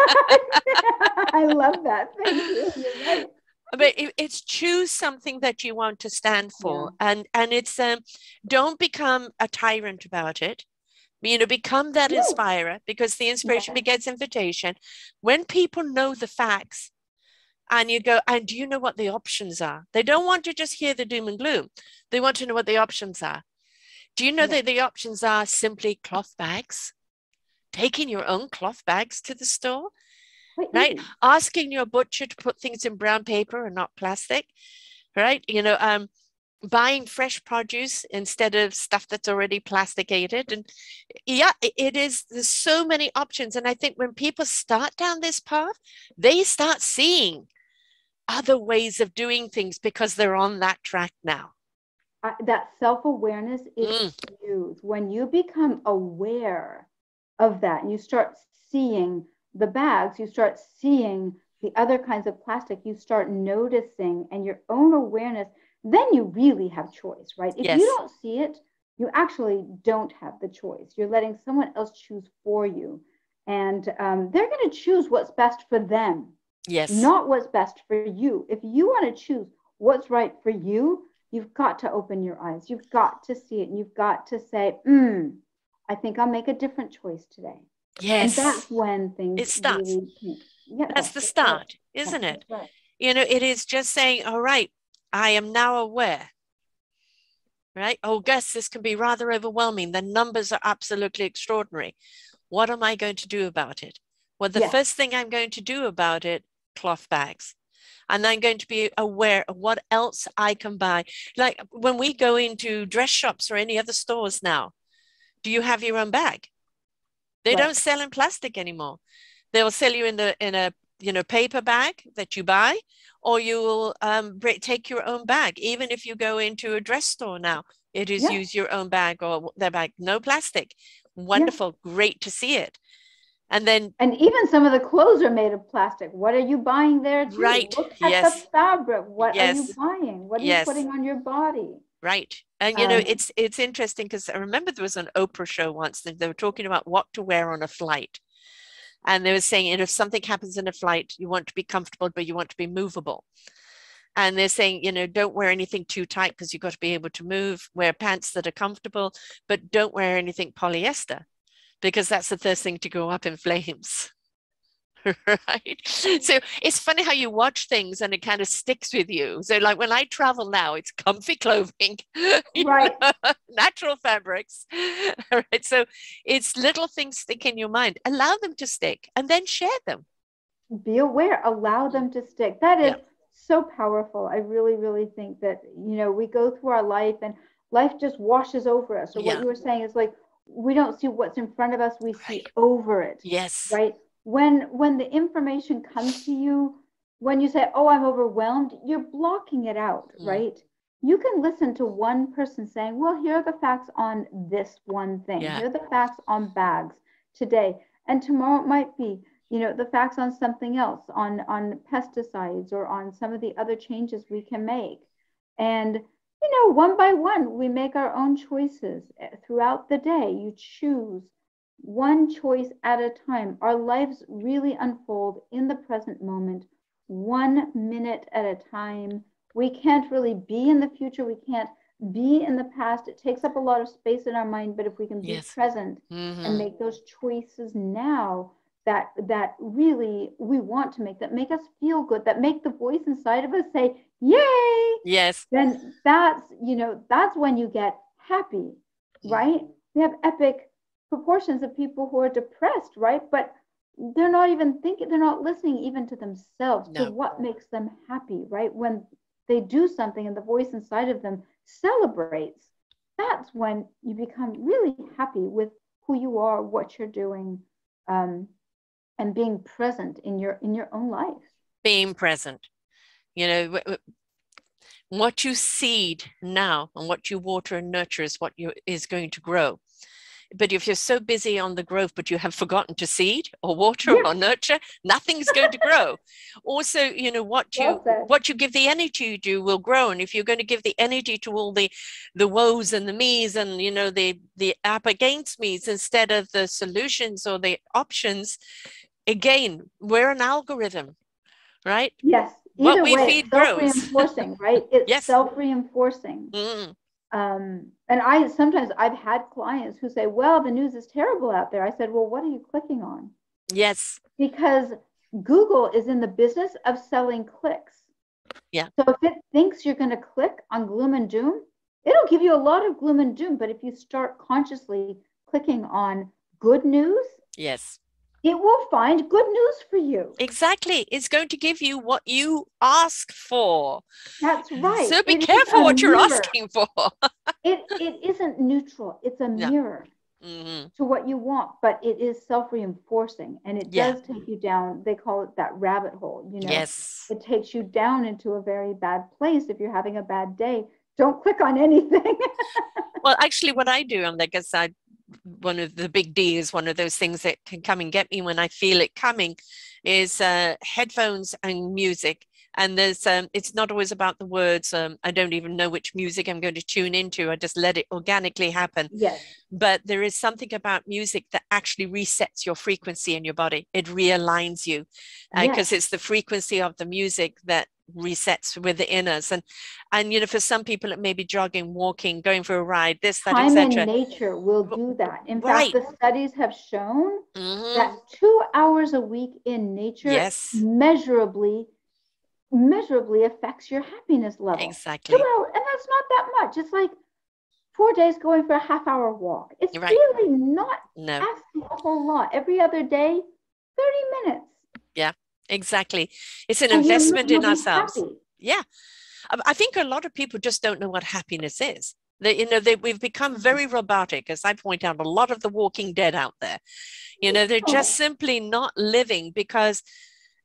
I love that. Thank you. You're right. But it's choose something that you want to stand for. Yeah. And it's, don't become a tyrant about it. Become that inspirer, because the inspiration begets invitation. When people know the facts, and you go, and do you know what the options are? They don't want to just hear the doom and gloom. They want to know what the options are. Do you know that the options are simply cloth bags? Taking your own cloth bags to the store, right? Asking your butcher to put things in brown paper and not plastic, right? Buying fresh produce instead of stuff that's already plasticated. And there's so many options. And I think when people start down this path, they start seeing other ways of doing things because they're on that track now. That self-awareness is huge. When you become aware of that and you start seeing the bags, you start seeing the other kinds of plastic, you start noticing, and your own awareness, then you really have choice, right? If you don't see it, you actually don't have the choice. You're letting someone else choose for you. And they're going to choose what's best for them. Yes. Not what's best for you. If you want to choose what's right for you, you've got to open your eyes. You've got to see it. And you've got to say, I think I'll make a different choice today. Yes. And that's when things it starts. Really that's the start, isn't it? Right. It is just saying, all right, I am now aware. Right? Oh, guess this can be rather overwhelming. The numbers are absolutely extraordinary. What am I going to do about it? Well, the first thing I'm going to do about it, cloth bags. And I'm going to be aware of what else I can buy. Like when we go into dress shops or any other stores now, do you have your own bag? They don't sell in plastic anymore. They'll sell you in a paper bag that you buy, or you will take your own bag. Even if you go into a dress store now, it is use your own bag or their bag, no plastic. Wonderful, great to see it. And even some of the clothes are made of plastic. What are you buying there too? Right. Look at the fabric. What are you buying? What are you putting on your body? Right. And it's interesting because I remember there was an Oprah show once that they were talking about what to wear on a flight. And they were saying, if something happens in a flight, you want to be comfortable, but you want to be movable. And they're saying, don't wear anything too tight because you've got to be able to move. Wear pants that are comfortable, but don't wear anything polyester, because that's the first thing to go up in flames. Right? So it's funny how you watch things and it kind of sticks with you. So like when I travel now, it's comfy clothing, right? Natural fabrics. Right? So it's little things stick in your mind. Allow them to stick and then share them. Be aware, allow them to stick. That is so powerful. I really, really think that, we go through our life and life just washes over us. So what you were saying is like, we don't see what's in front of us, we see over it. Yes. Right? When the information comes to you, when you say, oh, I'm overwhelmed, you're blocking it out, right? You can listen to one person saying, well, here are the facts on this one thing. Yeah. Here are the facts on bags today. And tomorrow it might be, the facts on something else, on pesticides or on some of the other changes we can make. And one by one, we make our own choices throughout the day. You choose one choice at a time. Our lives really unfold in the present moment, 1 minute at a time. We can't really be in the future. We can't be in the past. It takes up a lot of space in our mind, but if we can be present and make those choices now, that really we want to make, that make us feel good, that make the voice inside of us say, yay, Yes. then that's, that's when you get happy, right? We have epic proportions of people who are depressed, right? But they're not even thinking, they're not listening even to themselves, to what makes them happy, right? When they do something and the voice inside of them celebrates, that's when you become really happy with who you are, what you're doing, and being present in your own life. Being present. What you seed now and what you water and nurture is what is going to grow. But if you're so busy on the growth, but you have forgotten to seed or water or nurture, nothing's going to grow. Also, what you give the energy to will grow. And if you're going to give the energy to all the woes and the me's and, the up against me's instead of the solutions or the options, again, we're an algorithm, right? Yes. What we feed grows. Self-reinforcing, right? It's self-reinforcing. And I've had clients who say, well, the news is terrible out there. I said, well, what are you clicking on? Yes. Because Google is in the business of selling clicks. Yeah. So if it thinks you're going to click on gloom and doom, it'll give you a lot of gloom and doom. But if you start consciously clicking on good news, yes, it will find good news for you. Exactly. It's going to give you what you ask for. That's right. So be careful what you're asking for. It isn't neutral. It's a mirror to what you want, but it is self-reinforcing, and it does take you down. They call it that rabbit hole. Yes. It takes you down into a very bad place. If you're having a bad day, don't click on anything. Well, actually, what I do on the side, one of the big D is one of those things that can come and get me when I feel it coming, is headphones and music. And there's it's not always about the words. I don't even know which music I'm going to tune into. I just let it organically happen. Yes. But there is something about music that actually resets your frequency in your body. It realigns you because it's the frequency of the music that resets within us. And for some people it may be jogging, walking, going for a ride, this, that, etc. Time in nature will do that. In fact, the studies have shown that 2 hours a week in nature measurably affects your happiness level. Exactly. 2 hours, and that's not that much. It's like 4 days going for a half-hour walk. It's really not asking a whole lot. Every other day, 30 minutes. Yeah, exactly. It's an investment in ourselves. Yeah. I think a lot of people just don't know what happiness is. We've become very robotic, as I point out, a lot of the walking dead out there. They're just simply not living because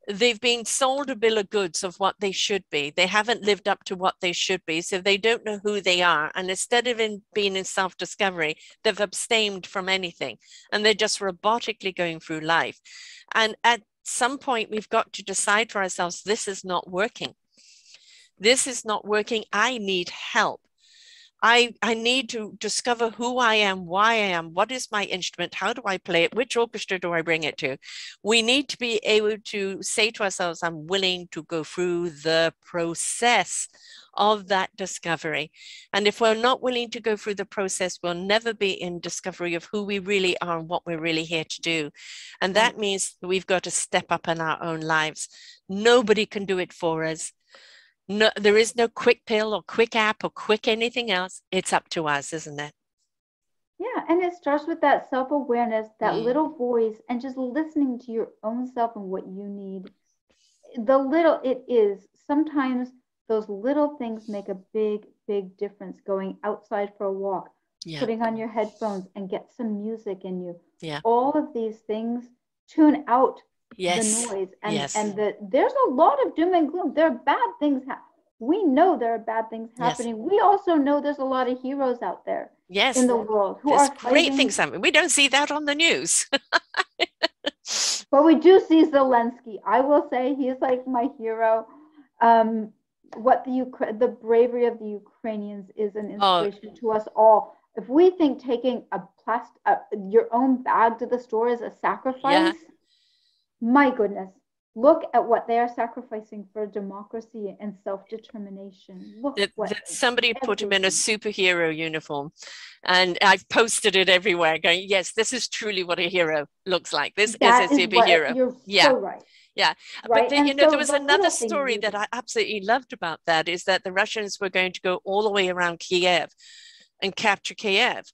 they've been sold a bill of goods of what they should be. They haven't lived up to what they should be. So they don't know who they are. And instead of being in self-discovery, they've abstained from anything. And they're just robotically going through life. And at some point, we've got to decide for ourselves, this is not working. This is not working. I need help. I need to discover who I am, why I am, what is my instrument, how do I play it, which orchestra do I bring it to? We need to be able to say to ourselves, I'm willing to go through the process of that discovery. And if we're not willing to go through the process, we'll never be in discovery of who we really are and what we're really here to do. And that means we've got to step up in our own lives. Nobody can do it for us. No, there is no quick pill or quick app or quick anything else. It's up to us, isn't it? Yeah, and it starts with that self-awareness, that little voice, and just listening to your own self and what you need. Sometimes those little things make a big, big difference. Going outside for a walk, putting on your headphones and get some music in you. Yeah. All of these things tune out the noise, and there's a lot of doom and gloom. There are bad things we know there are bad things happening. We also know there's a lot of heroes out there in the world who are great things happening. We don't see that on the news. But we do see Zelensky. I will say he's like my hero. The bravery of the Ukrainians is an inspiration to us all. If we think taking your own bag to the store is a sacrifice, my goodness, Look at what they are sacrificing for democracy and self-determination. Look what Somebody put him in a everything. superhero uniform, and I've posted it everywhere going, yes, this is truly what a hero looks like. This is a That is what superhero. you're Yeah. so right. Yeah. But Right. And there so was the another little things story that really. I absolutely loved about that, is that the Russians were going to go all the way around Kiev and capture Kiev.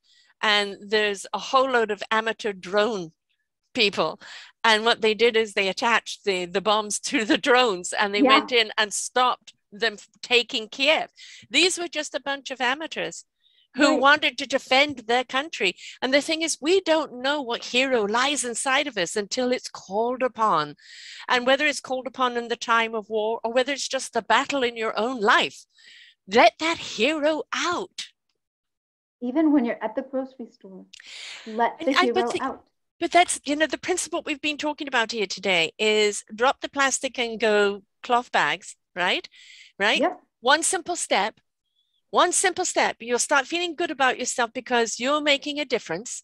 And there's a whole load of amateur drone people. And what they did is they attached the bombs to the drones, and they Yeah. went in and stopped them taking Kiev. These were just a bunch of amateurs who Right. wanted to defend their country. And the thing is, we don't know what hero lies inside of us until it's called upon. And whether it's called upon in the time of war, or whether it's just a battle in your own life, let that hero out. Even when you're at the grocery store, let the hero out. But that's, the principle we've been talking about here today is drop the plastic and go cloth bags, right? Right? Yep. One simple step, you'll start feeling good about yourself because you're making a difference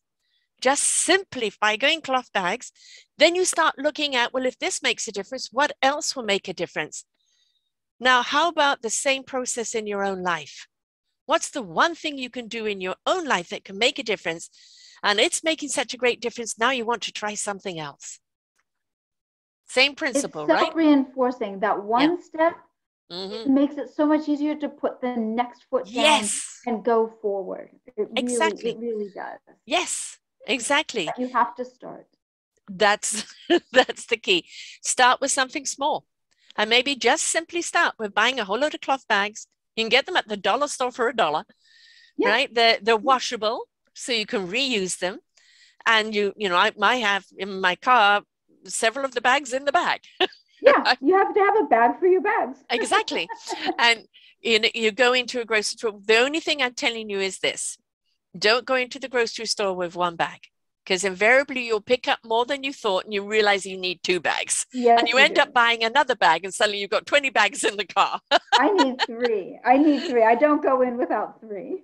just simply by going cloth bags. Then you start looking at, well, if this makes a difference, what else will make a difference? Now, how about the same process in your own life? What's the one thing you can do in your own life that can make a difference? And it's making such a great difference. Now you want to try something else. Same principle, it's self-reinforcing. That one step makes it so much easier to put the next foot down and go forward. It really does. Yes, exactly. But you have to start. That's the key. Start with something small, and maybe just simply start with buying a whole load of cloth bags. You can get them at the dollar store for $1, right? They're washable, so you can reuse them. And I have in my car several of the bags in the bag. Yeah, you have to have a bag for your bags. Exactly. And you go into a grocery store. The only thing I'm telling you is this: don't go into the grocery store with one bag, because invariably you'll pick up more than you thought, and you realize you need 2 bags. Yes, and you end up buying another bag, and suddenly you've got 20 bags in the car. I need 3. I don't go in without 3.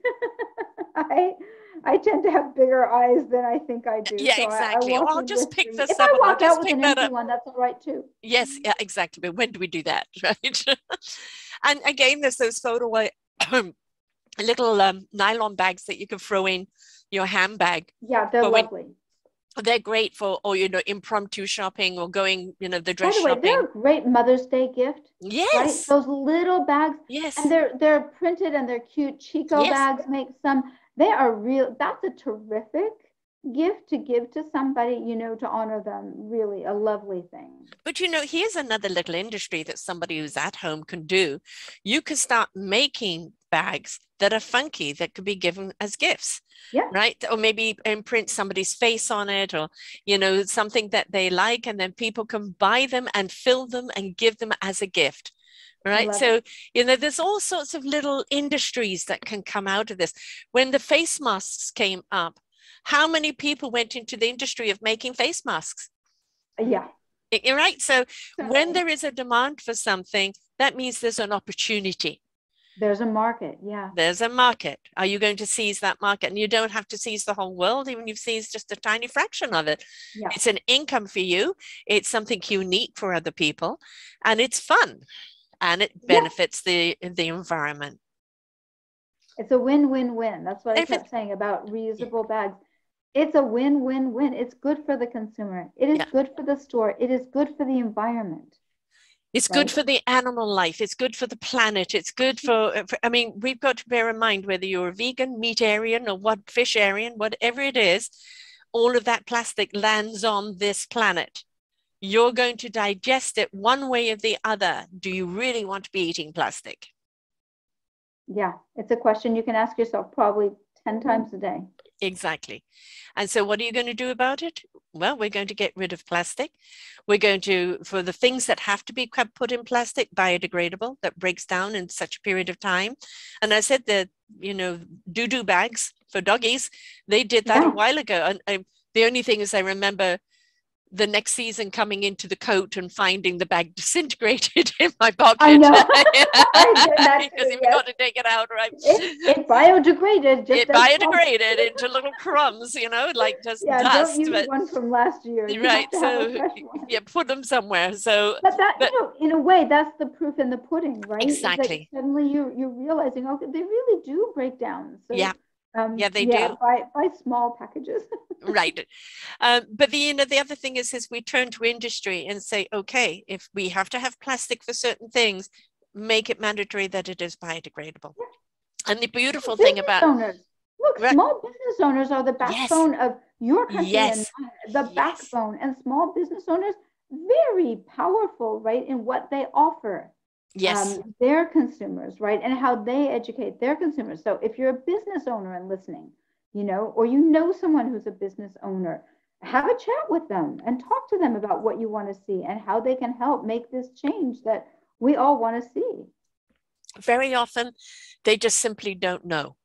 I tend to have bigger eyes than I think I do. Yeah, so exactly. I'll just pick this if up. I walk out with an empty one, that's all right too. Yes, yeah, exactly. But when do we do that, right? And again, there's those photo little nylon bags that you can throw in your handbag. Yeah, they're lovely. They're great for, or impromptu shopping, or going, the dress shopping. By the way, they're a great Mother's Day gift. Yes. Right? Those little bags. Yes. And they're printed and they're cute. Chico bags make some. They are real. That's a terrific gift to give to somebody, to honor them. Really a lovely thing. But here's another little industry that somebody who's at home can do. You can start making bags that are funky, that could be given as gifts. Yeah. Right. Or maybe imprint somebody's face on it, or, something that they like, and then people can buy them and fill them and give them as a gift. Right. So, there's all sorts of little industries that can come out of this. When the face masks came up, how many people went into the industry of making face masks? Yeah. You're right. So when there is a demand for something, that means there's an opportunity. There's a market. Yeah. There's a market. Are you going to seize that market? And you don't have to seize the whole world, even if you've seized just a tiny fraction of it. Yeah. It's an income for you. It's something unique for other people, and it's fun, and it benefits the environment. It's a win-win-win. That's what I kept saying about reusable bags. It's a win-win-win. It's good for the consumer. It is good for the store. It is good for the environment. It's good for the animal life. It's good for the planet. It's good for, we've got to bear in mind, whether you're a vegan, meatarian, or fisharian, whatever it is, all of that plastic lands on this planet. You're going to digest it one way or the other. Do you really want to be eating plastic? Yeah, it's a question you can ask yourself probably 10 times a day. Exactly. And so what are you going to do about it? Well, we're going to get rid of plastic. We're going to, for the things that have to be put in plastic, biodegradable, that breaks down in such a period of time. And I said that, doo-doo bags for doggies, they did that a while ago. And the only thing is, I remember the next season coming into the coat and finding the bag disintegrated in my pocket. I know. I did that too, Because you've yes. got to take it out, right? It biodegraded. It biodegraded into little crumbs, you know, like just dust. Don't use one from last year. You right. have to have a fresh one. Yeah, put them somewhere. So, but you know, in a way, that's the proof in the pudding, right? Exactly. Suddenly you're realizing, okay, they really do break down. So, yeah. They do. Buy small packages. Right. But the other thing is we turn to industry and say, okay, if we have to have plastic for certain things, make it mandatory that it is biodegradable. Yeah. And the beautiful thing about small business owners are the backbone of your country and the backbone, and small business owners, very powerful, right, in what they offer. Their consumers, right, and how they educate their consumers. So if you're a business owner and listening, you know, or you know someone who's a business owner, have a chat with them and talk to them about what you want to see and how they can help make this change that we all want to see. Very often, they just simply don't know.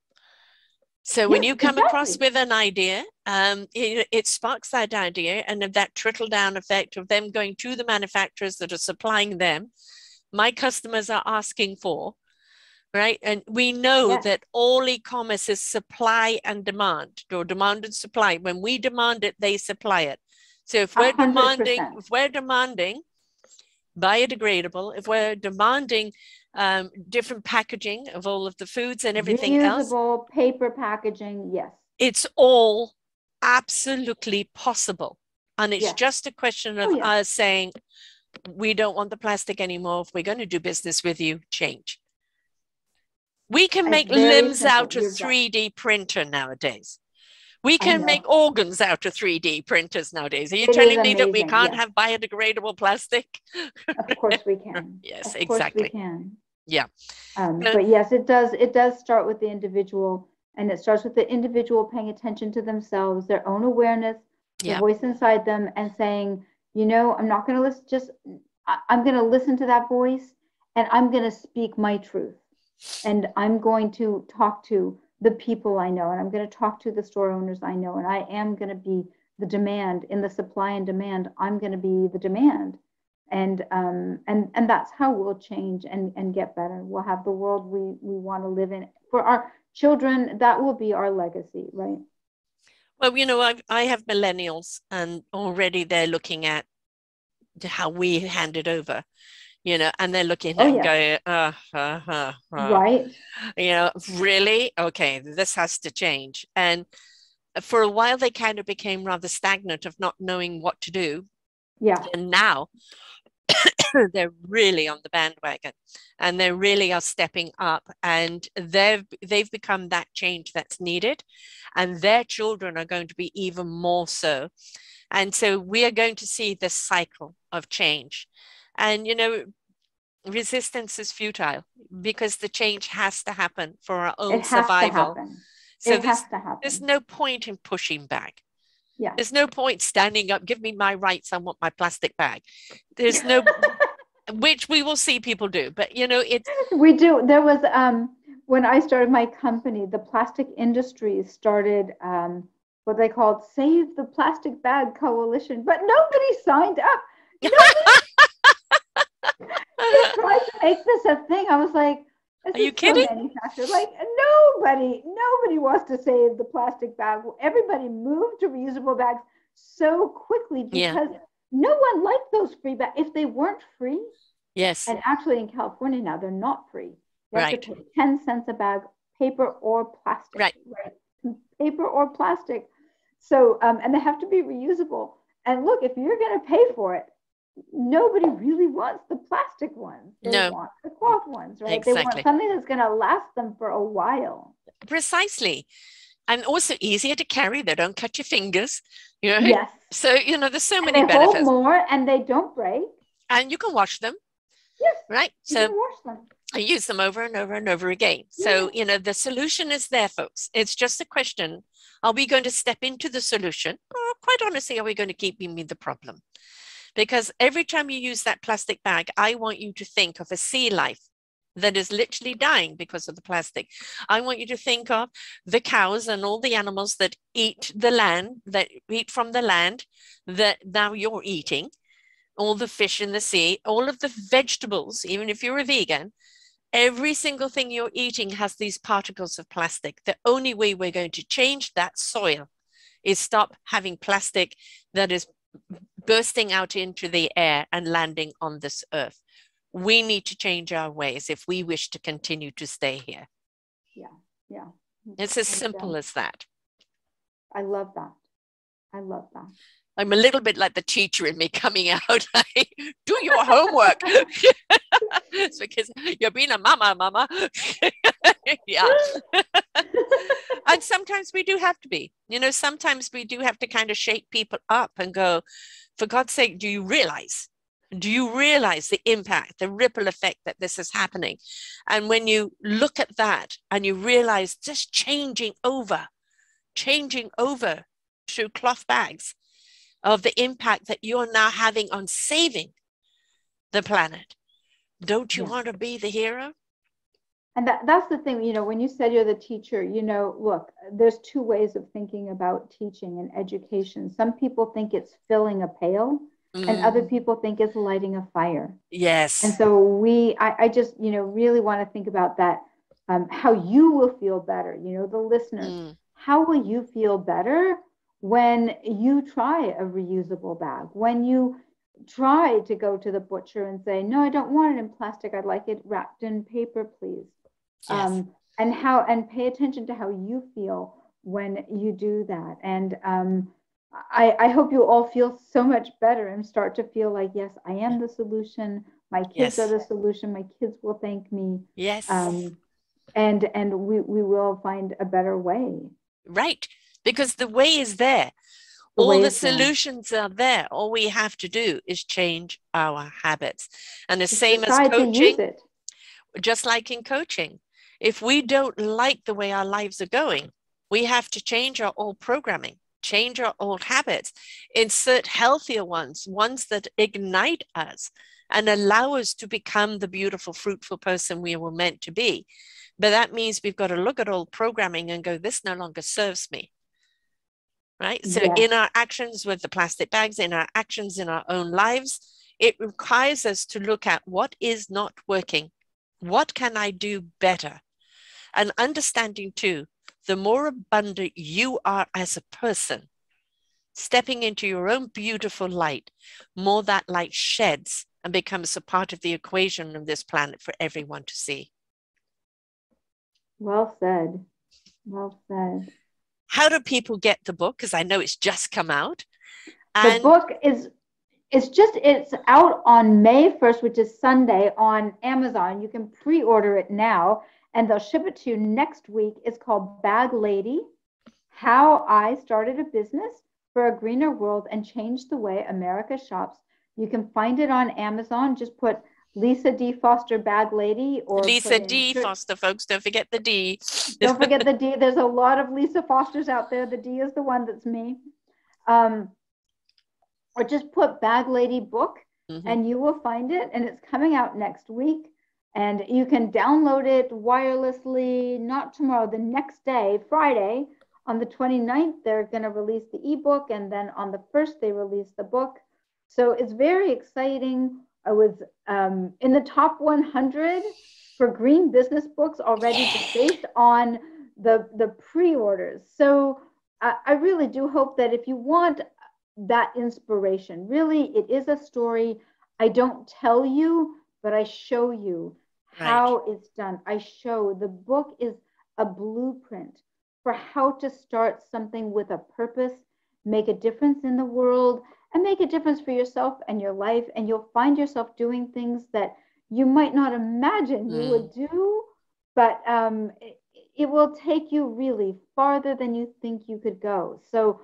So when you come across with an idea, it sparks that idea, and that trickle-down effect of them going to the manufacturers that are supplying them. My customers are asking for, right? And we know that all e-commerce is supply and demand, or demand and supply. When we demand it, they supply it. So if we're 100%. demanding biodegradable, if we're demanding different packaging of all of the foods and everything else, reusable paper packaging, yes, it's all absolutely possible. And it's just a question of us saying, we don't want the plastic anymore. If we're going to do business with you, change. We can make limbs out of 3D printer nowadays. We can make organs out of 3D printers nowadays. Are you telling me that we can't have biodegradable plastic? Of course we can. Yes, exactly. We can. Yeah. But yes, it does start with the individual, and it starts with the individual paying attention to themselves, their own awareness, the voice inside them, and saying, you know, I'm not going to listen, I'm going to listen to that voice, and I'm going to speak my truth. And I'm going to talk to the people I know, and I'm going to talk to the store owners I know, and I am going to be the demand in the supply and demand. I'm going to be the demand. And that's how we'll change and get better. We'll have the world we want to live in. For our children, that will be our legacy, right? Well, you know, I have millennials, and already they're looking at how we hand it over, you know, and they're looking at going, right. You know, really? Okay, this has to change. And for a while, they kind of became rather stagnant of not knowing what to do. Yeah. And now they're really on the bandwagon, and they really are stepping up, and they've become that change that's needed, and their children are going to be even more so. And so we are going to see this cycle of change. And, you know, resistance is futile because the change has to happen for our own survival. So there's no point in pushing back. Yeah. There's no point standing up, give me my rights, I want my plastic bag. There's no, which we will see people do, but you know, we do. There was, when I started my company, the plastic industry started what they called Save the Plastic Bag Coalition, but nobody signed up. Nobody tried to make this a thing. I was like, are you kidding? Like nobody wants to save the plastic bag. Everybody moved to reusable bags so quickly because no one liked those free bags. If they weren't free, yes. And actually in California now, they're not free. You have to pay 10 cents a bag, paper or plastic. Right. Paper or plastic. So, and they have to be reusable. And look, if you're going to pay for it, nobody really wants the plastic ones. They want the cloth ones, right? Exactly. They want something that's going to last them for a while. Precisely. And also easier to carry. They don't cut your fingers. You know? Yes. So, you know, there's so many they benefits. Hold more and they don't break. And you can wash them. Yes. Right. You can wash them. I use them over and over and over again. Yeah. So, you know, the solution is there, folks. It's just a question. Are we going to step into the solution? Or quite honestly, are we going to keep being the problem? Because every time you use that plastic bag, I want you to think of a sea life that is literally dying because of the plastic. I want you to think of the cows and all the animals that eat the land, that eat from the land that now you're eating, all the fish in the sea, all of the vegetables, even if you're a vegan, every single thing you're eating has these particles of plastic. The only way we're going to change that soil is stop having plastic that is bursting out into the air and landing on this earth. We need to change our ways if we wish to continue to stay here. Yeah. It's as simple as that. I love that. I love that. I'm a little bit like the teacher in me coming out. Do your homework. It's because you're being a mama. Yeah. And sometimes we do have to be, sometimes we do have to kind of shake people up and go, for God's sake, do you realize the impact, the ripple effect that this is happening? And when you look at that and you realize just changing over to cloth bags of the impact that you're now having on saving the planet, don't you want to be the hero? And that's the thing, when you said you're the teacher, look, there's two ways of thinking about teaching and education. Some people think it's filling a pail, and other people think it's lighting a fire. Yes. And so I just, really want to think about that, how you will feel better, the listeners. How will you feel better when you try a reusable bag, when you try to go to the butcher and say, no, I don't want it in plastic, I'd like it wrapped in paper, please. Yes. And pay attention to how you feel when you do that. And I hope you all feel so much better and start to feel like, yes, I am the solution. My kids are the solution. My kids will thank me. Yes. And we will find a better way. Right. Because the way is there. All the solutions are there. All we have to do is change our habits. And the same as coaching, just like in coaching, if we don't like the way our lives are going, we have to change our old programming, change our old habits, insert healthier ones that ignite us and allow us to become the beautiful, fruitful person we were meant to be. But that means we've got to look at old programming and go, this no longer serves me. Right? So in our actions with the plastic bags, in our actions in our own lives, it requires us to look at what is not working. What can I do better? And understanding too, the more abundant you are as a person, stepping into your own beautiful light, more that light sheds and becomes a part of the equation of this planet for everyone to see. Well said. Well said. How do people get the book? Because I know it's just come out. And the book it's out on May 1st, which is Sunday, on Amazon. You can pre-order it now and they'll ship it to you next week. It's called Bag Lady: How I Started a Business for a Greener World and Changed the Way America Shops. You can find it on Amazon. Just put Lisa D. Foster Bag Lady, or Lisa D. Foster, folks. Don't forget the D. Don't forget the D. There's a lot of Lisa Fosters out there. The D is the one that's me. Or just put Bag Lady book and you will find it. And it's coming out next week. And you can download it wirelessly, not tomorrow, the next day, Friday, on the 29th, they're going to release the ebook. And then on the 1st, they release the book. So it's very exciting. I was in the top 100 for green business books already, just based on the pre-orders. So I really do hope that if you want that inspiration, really, it is a story. I don't tell you, but I show you how it's done. I show the book is a blueprint for how to start something with a purpose, make a difference in the world, and make a difference for yourself and your life. And you'll find yourself doing things that you might not imagine you would do, but it will take you really farther than you think you could go. So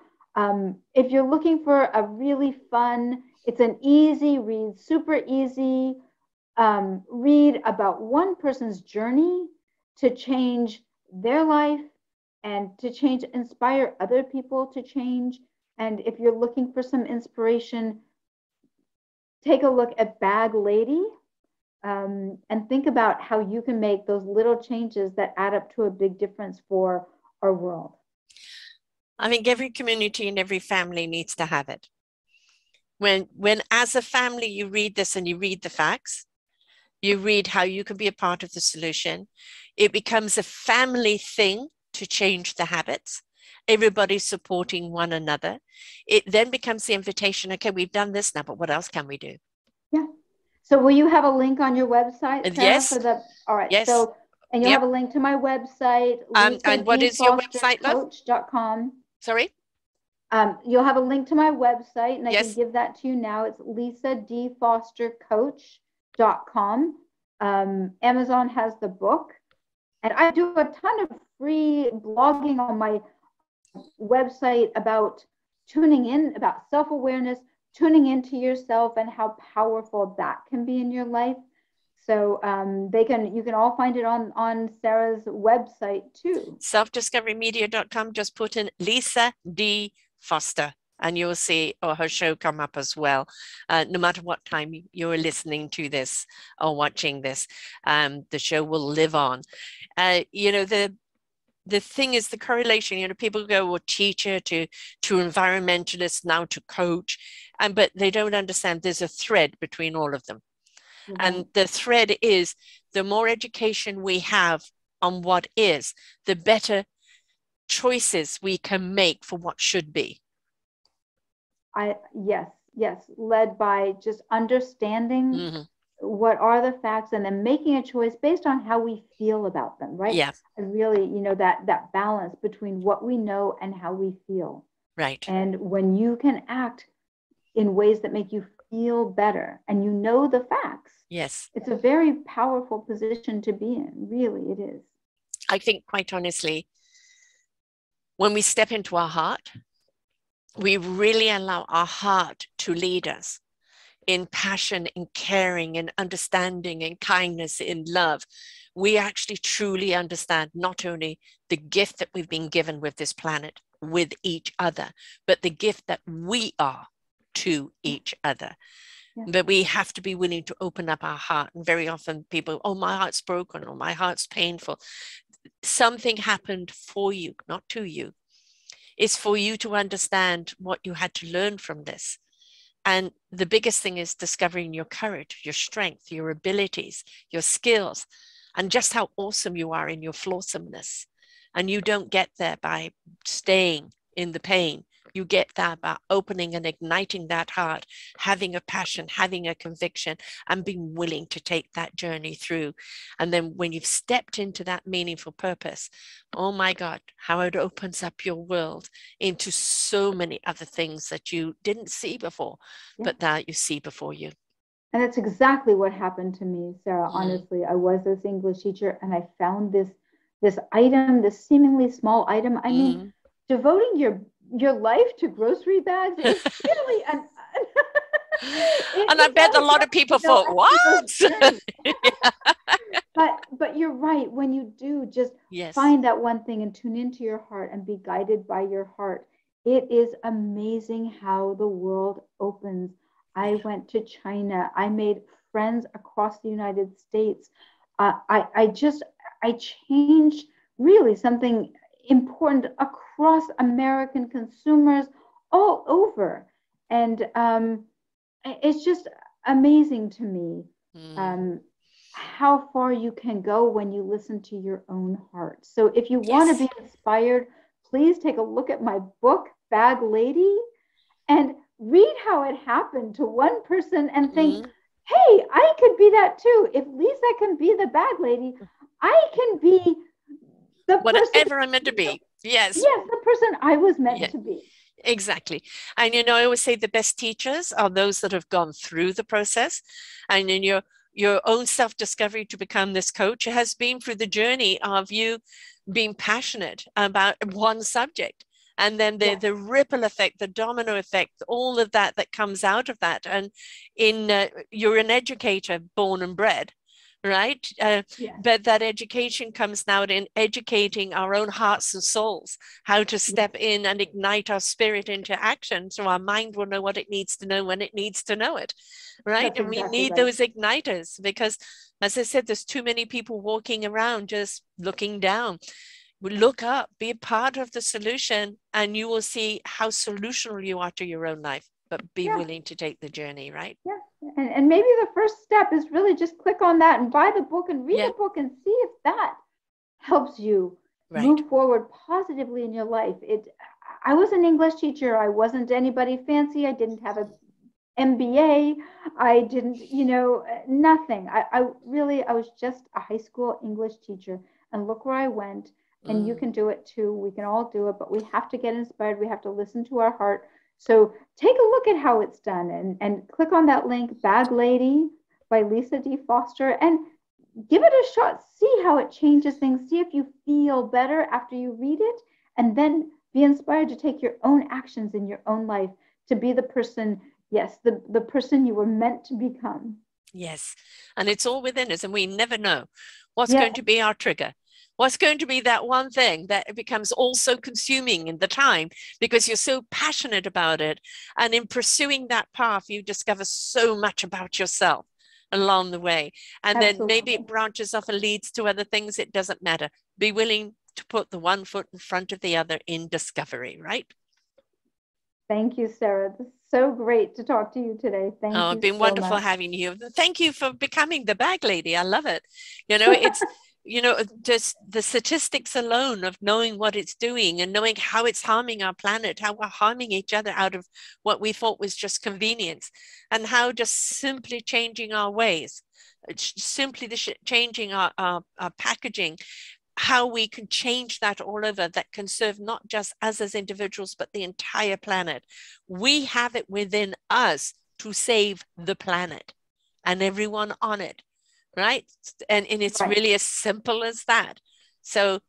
if you're looking for a really fun, it's an easy read, super easy read about one person's journey to change their life and to inspire other people to change. And if you're looking for some inspiration, take a look at Bag Lady: and think about how you can make those little changes that add up to a big difference for our world. I think every community and every family needs to have it. When as a family, you read this and you read the facts, you read how you can be a part of the solution. It becomes a family thing to change the habits. Everybody's supporting one another. It then becomes the invitation, okay, we've done this now, but what else can we do? Yeah. So will you have a link on your website, Sarah, yes. for the, all right. Yes. So, and you'll have a link to my website, and what is your website, love? lisadcoach.com. Sorry? You'll have a link to my website, and I can give that to you now. It's lisadfostercoach.com. Amazon has the book, and I do a ton of free blogging on my website about tuning in, about self-awareness, tuning into yourself, and how powerful that can be in your life. So you can all find it on Sarah's website too. Selfdiscoverymedia.com. Just put in Lisa D. Foster and you'll see her show come up as well. No matter what time you're listening to this or watching this, the show will live on. The thing is the correlation, people go, well, teacher to environmentalist, now to coach, but they don't understand there's a thread between all of them. Mm-hmm. And the thread is the more education we have on what is, the better choices we can make for what should be. Yes, led by just understanding what are the facts and then making a choice based on how we feel about them, right? Yeah. And really, that balance between what we know and how we feel. Right. And when you can act in ways that make you feel better and you know the facts. Yes. It's a very powerful position to be in. Really, it is. I think, quite honestly, when we step into our heart, we really allow our heart to lead us in passion, in caring, in understanding, in kindness, in love. We actually truly understand not only the gift that we've been given with this planet, with each other, but the gift that we are to each other. Yeah. But we have to be willing to open up our heart. And very often people, oh, my heart's broken, or my heart's painful. Something happened for you, not to you. It's for you to understand what you had to learn from this. And the biggest thing is discovering your courage, your strength, your abilities, your skills, and just how awesome you are in your flawsomeness. And you don't get there by staying in the pain. You get that by opening and igniting that heart, having a passion, having a conviction, and being willing to take that journey through. And then when you've stepped into that meaningful purpose, oh my God, how it opens up your world into so many other things that you didn't see before, but that you see before you. And that's exactly what happened to me, Sarah. Honestly, I was this English teacher and I found this item, this seemingly small item. I mean, devoting your life to grocery bags is really and I bet a lot of people thought, what? but you're right. When you do just find that one thing and tune into your heart and be guided by your heart, it is amazing how the world opens. I went to China. I made friends across the United States. I changed really something important across American consumers all over. And it's just amazing to me how far you can go when you listen to your own heart. So if you want to be inspired, please take a look at my book, Bag Lady, and read how it happened to one person and think, hey, I could be that too. If Lisa can be the bag lady, I can be the whatever I'm meant to be. Yes, the person I was meant to be. Exactly. And I always say the best teachers are those that have gone through the process. And in your own self-discovery to become this coach has been through the journey of you being passionate about one subject. And then the ripple effect, the domino effect, all of that comes out of that. And you're an educator born and bred, right? Yeah. But that education comes now in educating our own hearts and souls, how to step in and ignite our spirit into action so our mind will know what it needs to know when it needs to know it, right? That's And we exactly need right. those igniters because, as I said, there's too many people walking around just looking down. Look up, be a part of the solution, and you will see how solutional you are to your own life, but be Yeah. willing to take the journey, right? Yeah. And maybe the first step is really just click on that and buy the book and read Yeah, the book and see if that helps you right. move forward positively in your life. I was an English teacher. I wasn't anybody fancy. I didn't have a MBA. I didn't, nothing. I was just a high school English teacher. And look where I went. And you Mm. can do it too. We can all do it, but we have to get inspired. We have to listen to our heart. So take a look at how it's done and click on that link, Bag Lady by Lisa D. Foster, and give it a shot. See how it changes things. See if you feel better after you read it, and then be inspired to take your own actions in your own life to be the person, yes, the person you were meant to become. Yes. And it's all within us, and we never know what's Yeah, going to be our trigger. What's going to be that one thing that becomes also consuming in the time because you're so passionate about it. And in pursuing that path, you discover so much about yourself along the way. And then maybe absolutely. it branches off and leads to other things. It doesn't matter. Be willing to put the one foot in front of the other in discovery, right? Thank you, Sarah. This is so great to talk to you today. Thank Oh, it's you been so wonderful much. having you. Thank you for becoming the bag lady. I love it. It's, just the statistics alone of knowing what it's doing and knowing how it's harming our planet, how we're harming each other out of what we thought was just convenience, and how just simply changing our ways, simply changing our packaging, how we can change that all over, that can serve not just us as individuals, but the entire planet. We have it within us to save the planet and everyone on it, right? And it's Right. really as simple as that. So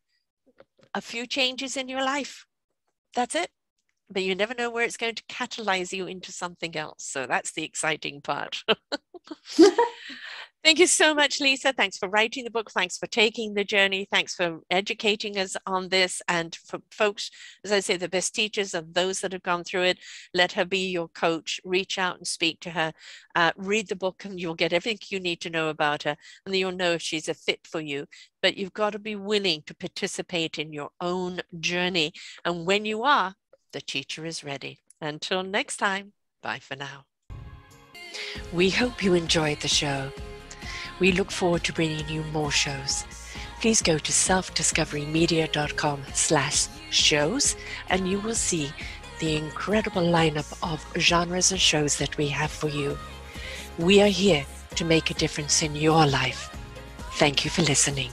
a few changes in your life, that's it. But you never know where it's going to catalyze you into something else. So that's the exciting part. Thank you so much, Lisa. Thanks for writing the book. Thanks for taking the journey. Thanks for educating us on this. And for folks, as I say, the best teachers are those that have gone through it. Let her be your coach. Reach out and speak to her. Read the book and you'll get everything you need to know about her. And then you'll know if she's a fit for you. But you've got to be willing to participate in your own journey. And when you are, the teacher is ready. Until next time, bye for now. We hope you enjoyed the show. We look forward to bringing you more shows. Please go to selfdiscoverymedia.com/shows and you will see the incredible lineup of genres and shows that we have for you. We are here to make a difference in your life. Thank you for listening.